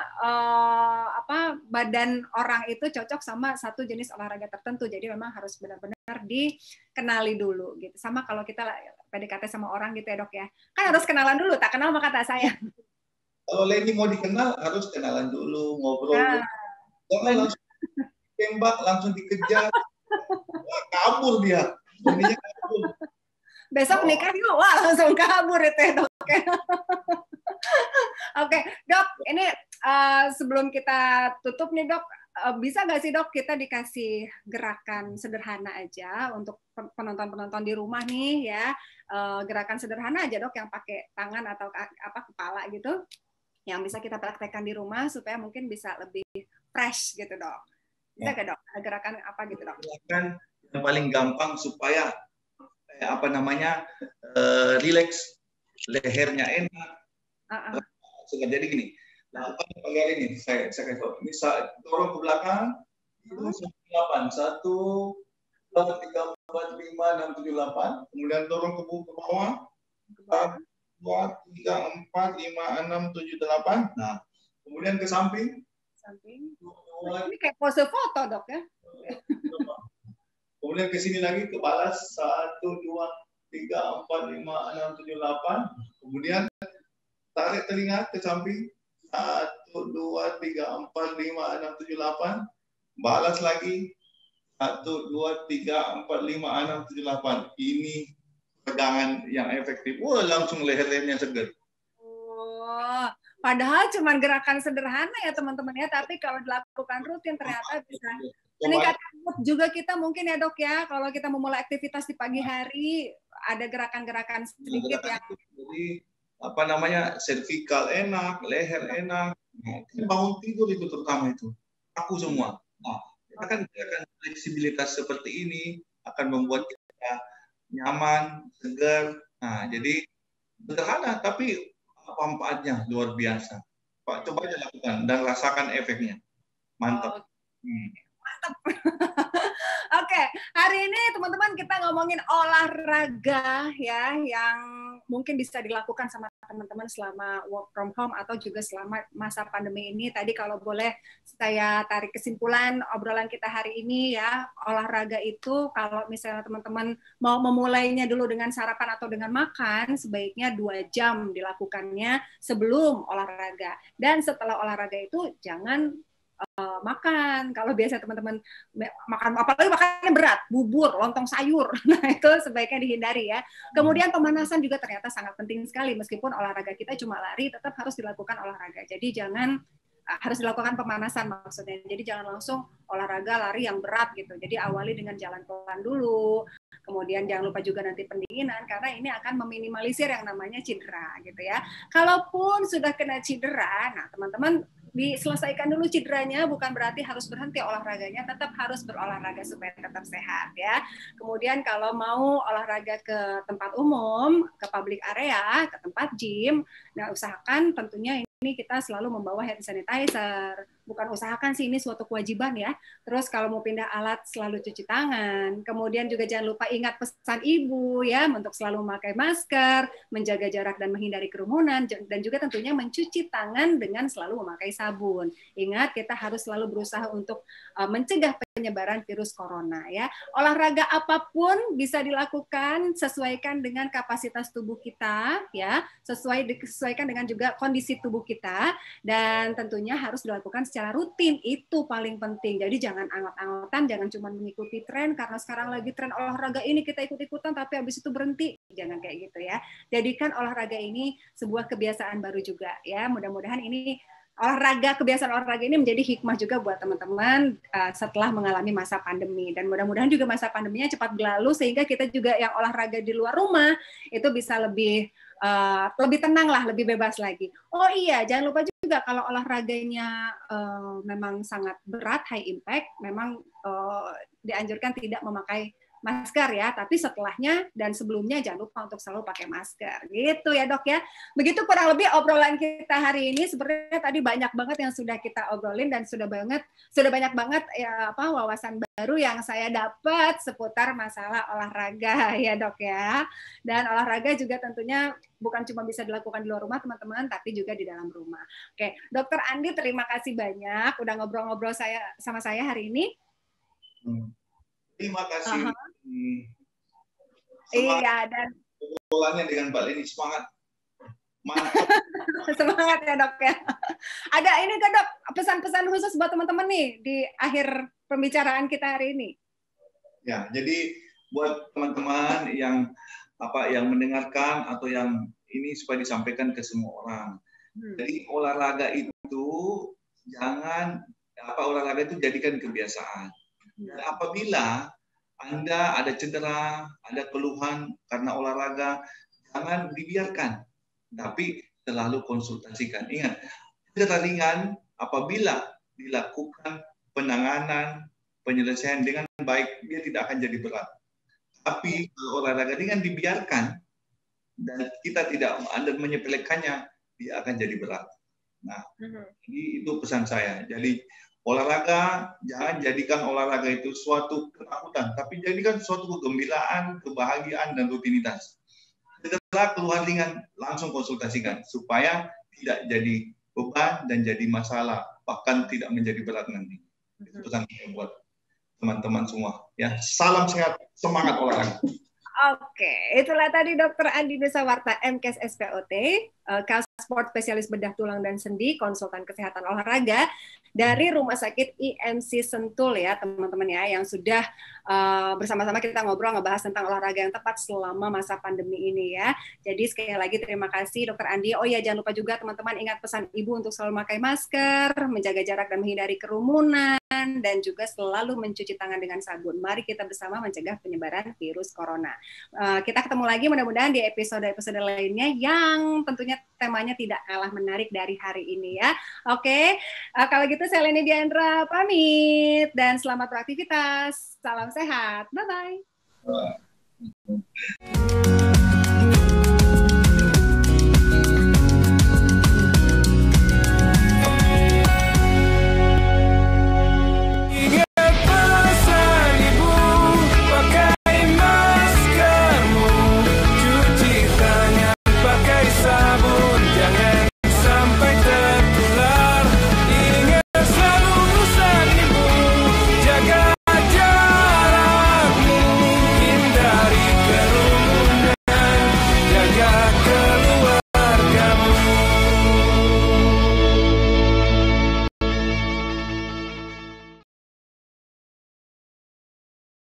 Speaker 1: badan orang itu cocok sama satu jenis olahraga tertentu. Jadi memang harus benar-benar dikenali dulu gitu. Sama kalau kita PDKT sama orang gitu ya dok ya, kan harus kenalan dulu, tak kenal maka tak sayang.
Speaker 2: Kalau Leni mau dikenal harus kenalan dulu, ngobrol dulu. Jangan langsung tembak, langsung dikejar, kabur dia. Kabur.
Speaker 1: Besok nikah yuk, langsung kabur itu ya dok. Oke, dok, ini sebelum kita tutup nih dok, bisa nggak sih dok kita dikasih gerakan sederhana aja untuk penonton-penonton di rumah nih ya, gerakan sederhana aja dok yang pakai tangan atau kepala gitu, yang bisa kita praktekkan di rumah supaya mungkin bisa lebih fresh gitu dok. Bisa nggak dok? Ada gerakan apa gitu dok?
Speaker 2: Gerakan yang paling gampang supaya rileks, lehernya enak. Jadi gini. Nah, pakai ini saya kasih tahu. Ini dorong ke belakang, itu 8. 1, 2, 3, 4, 5, 6, 7, 8. Kemudian dorong ke bawah. 1, 2, 3, 4, 5, 6, 7, 8. Nah, kemudian ke samping.
Speaker 1: Ini kayak pose foto dok ya.
Speaker 2: Kemudian ke sini lagi, ke balas. 1, 2, 3, 4, 5, 6, 7, 8. Kemudian tarik telinga ke samping. 1, 2, 3, 4, 5, 6, 7, 8. Balas lagi. 1, 2, 3, 4, 5, 6, 7, 8. Ini pegangan yang efektif. Langsung leher-lehernya segar.
Speaker 1: Padahal cuma gerakan sederhana ya teman-teman ya, tapi kalau dilakukan rutin ternyata bisa meningkatkan mood juga kita mungkin ya dok ya. Kalau kita memulai aktivitas di pagi hari, ada gerakan-gerakan sedikit ya.
Speaker 2: Jadi servikal enak, leher enak. Bangun tidur itu terutama itu. Aku semua. Nah, kan fleksibilitas seperti ini akan membuat kita nyaman, segar. Nah, jadi sederhana tapi manfaatnya luar biasa. Pak, coba aja lakukan dan rasakan efeknya. Mantap.
Speaker 1: Mantap. Oke, hari ini teman-teman kita ngomongin olahraga ya yang mungkin bisa dilakukan sama teman-teman selama work from home atau juga selama masa pandemi ini. Tadi kalau boleh saya tarik kesimpulan obrolan kita hari ini ya, olahraga itu kalau misalnya teman-teman mau memulainya dulu dengan sarapan atau dengan makan, sebaiknya 2 jam dilakukannya sebelum olahraga. Dan setelah olahraga itu jangan makan. Kalau biasa teman-teman makan, apalagi makannya berat, bubur, lontong sayur, nah itu sebaiknya dihindari ya. Kemudian pemanasan juga ternyata sangat penting sekali, meskipun olahraga kita cuma lari, tetap harus dilakukan olahraga. Jadi jangan harus dilakukan pemanasan maksudnya. Jadi jangan langsung olahraga lari yang berat gitu. Jadi awali dengan jalan pelan dulu. Kemudian jangan lupa juga nanti pendinginan, karena ini akan meminimalisir yang namanya cedera gitu ya. Kalaupun sudah kena cedera, nah teman-teman diselesaikan dulu cederanya, bukan berarti harus berhenti olahraganya, tetap harus berolahraga supaya tetap sehat ya. Kemudian kalau mau olahraga ke tempat umum, ke public area, ke tempat gym, nah usahakan tentunya ini kita selalu membawa hand sanitizer. Bukan usahakan sih, ini suatu kewajiban ya. Terus kalau mau pindah alat selalu cuci tangan. Kemudian juga jangan lupa ingat pesan ibu ya untuk selalu memakai masker, menjaga jarak dan menghindari kerumunan, dan juga tentunya mencuci tangan dengan selalu memakai sabun. Ingat kita harus selalu berusaha untuk mencegah penyebaran virus corona ya. Olahraga apapun bisa dilakukan, sesuaikan dengan kapasitas tubuh kita ya, sesuaikan dengan juga kondisi tubuh kita, dan tentunya harus dilakukan secara rutin, itu paling penting. Jadi jangan angot-angotan, jangan cuma mengikuti tren karena sekarang lagi tren olahraga ini kita ikut-ikutan tapi habis itu berhenti. Jangan kayak gitu ya. Jadikan olahraga ini sebuah kebiasaan baru juga ya. Mudah-mudahan ini kebiasaan olahraga ini menjadi hikmah juga buat teman-teman setelah mengalami masa pandemi, dan mudah-mudahan juga masa pandeminya cepat berlalu sehingga kita juga yang olahraga di luar rumah itu bisa lebih tenang lah, lebih bebas lagi. Oh iya, jangan lupa juga kalau olahraganya memang sangat berat, high impact, memang dianjurkan tidak memakai masker ya, tapi setelahnya dan sebelumnya jangan lupa untuk selalu pakai masker. Gitu ya Dok ya. Begitu kurang lebih obrolan kita hari ini. Sebenarnya tadi banyak banget yang sudah kita obrolin dan sudah banyak banget ya wawasan baru yang saya dapat seputar masalah olahraga ya Dok ya. Dan olahraga juga tentunya bukan cuma bisa dilakukan di luar rumah teman-teman, tapi juga di dalam rumah. Oke, Dokter Andi terima kasih banyak udah ngobrol-ngobrol sama saya hari ini.
Speaker 2: Terima kasih.
Speaker 1: Iya, dan
Speaker 2: obrolannya dengan Mbak Leni, semangat. Mantap.
Speaker 1: Semangat ya Dok ya. Ada ini kan Dok, pesan-pesan khusus buat teman-teman nih di akhir pembicaraan kita hari ini.
Speaker 2: Ya, jadi buat teman-teman yang mendengarkan atau yang ini supaya disampaikan ke semua orang. Jadi olahraga itu olahraga itu jadikan kebiasaan. Dan apabila Anda ada cedera, ada keluhan karena olahraga, jangan dibiarkan, tapi selalu konsultasikan. Ingat, cedera ringan apabila dilakukan penanganan, penyelesaian dengan baik, dia tidak akan jadi berat. Tapi kalau olahraga ringan dibiarkan dan kita tidak menyepelekannya, dia akan jadi berat. Nah, itu pesan saya. Jadi olahraga, jangan jadikan olahraga itu suatu ketakutan, tapi jadikan suatu kegembiraan, kebahagiaan, dan rutinitas. Setelah keluhan ringan, langsung konsultasikan, supaya tidak jadi beban dan jadi masalah, bahkan tidak menjadi berat nanti. Itu pesan saya buat teman-teman semua. Ya, salam sehat, semangat olahraga.
Speaker 1: Oke, itulah tadi Dr. Andi Nusawarta, MKes SPOT, Sport Spesialis Bedah Tulang dan Sendi, konsultan kesehatan olahraga dari Rumah Sakit IMC Sentul ya teman-teman ya, yang sudah bersama-sama kita ngobrol ngebahas tentang olahraga yang tepat selama masa pandemi ini ya. Jadi sekali lagi terima kasih Dr. Andi. Oh ya, jangan lupa juga teman-teman ingat pesan Ibu untuk selalu memakai masker, menjaga jarak dan menghindari kerumunan, dan juga selalu mencuci tangan dengan sabun. Mari kita bersama mencegah penyebaran virus corona. Kita ketemu lagi mudah-mudahan di episode-episode lainnya yang tentunya temanya tidak kalah menarik dari hari ini ya. Oke, kalau gitu saya Leni Diandra pamit dan selamat beraktivitas. Salam sehat. Bye-bye.
Speaker 3: ke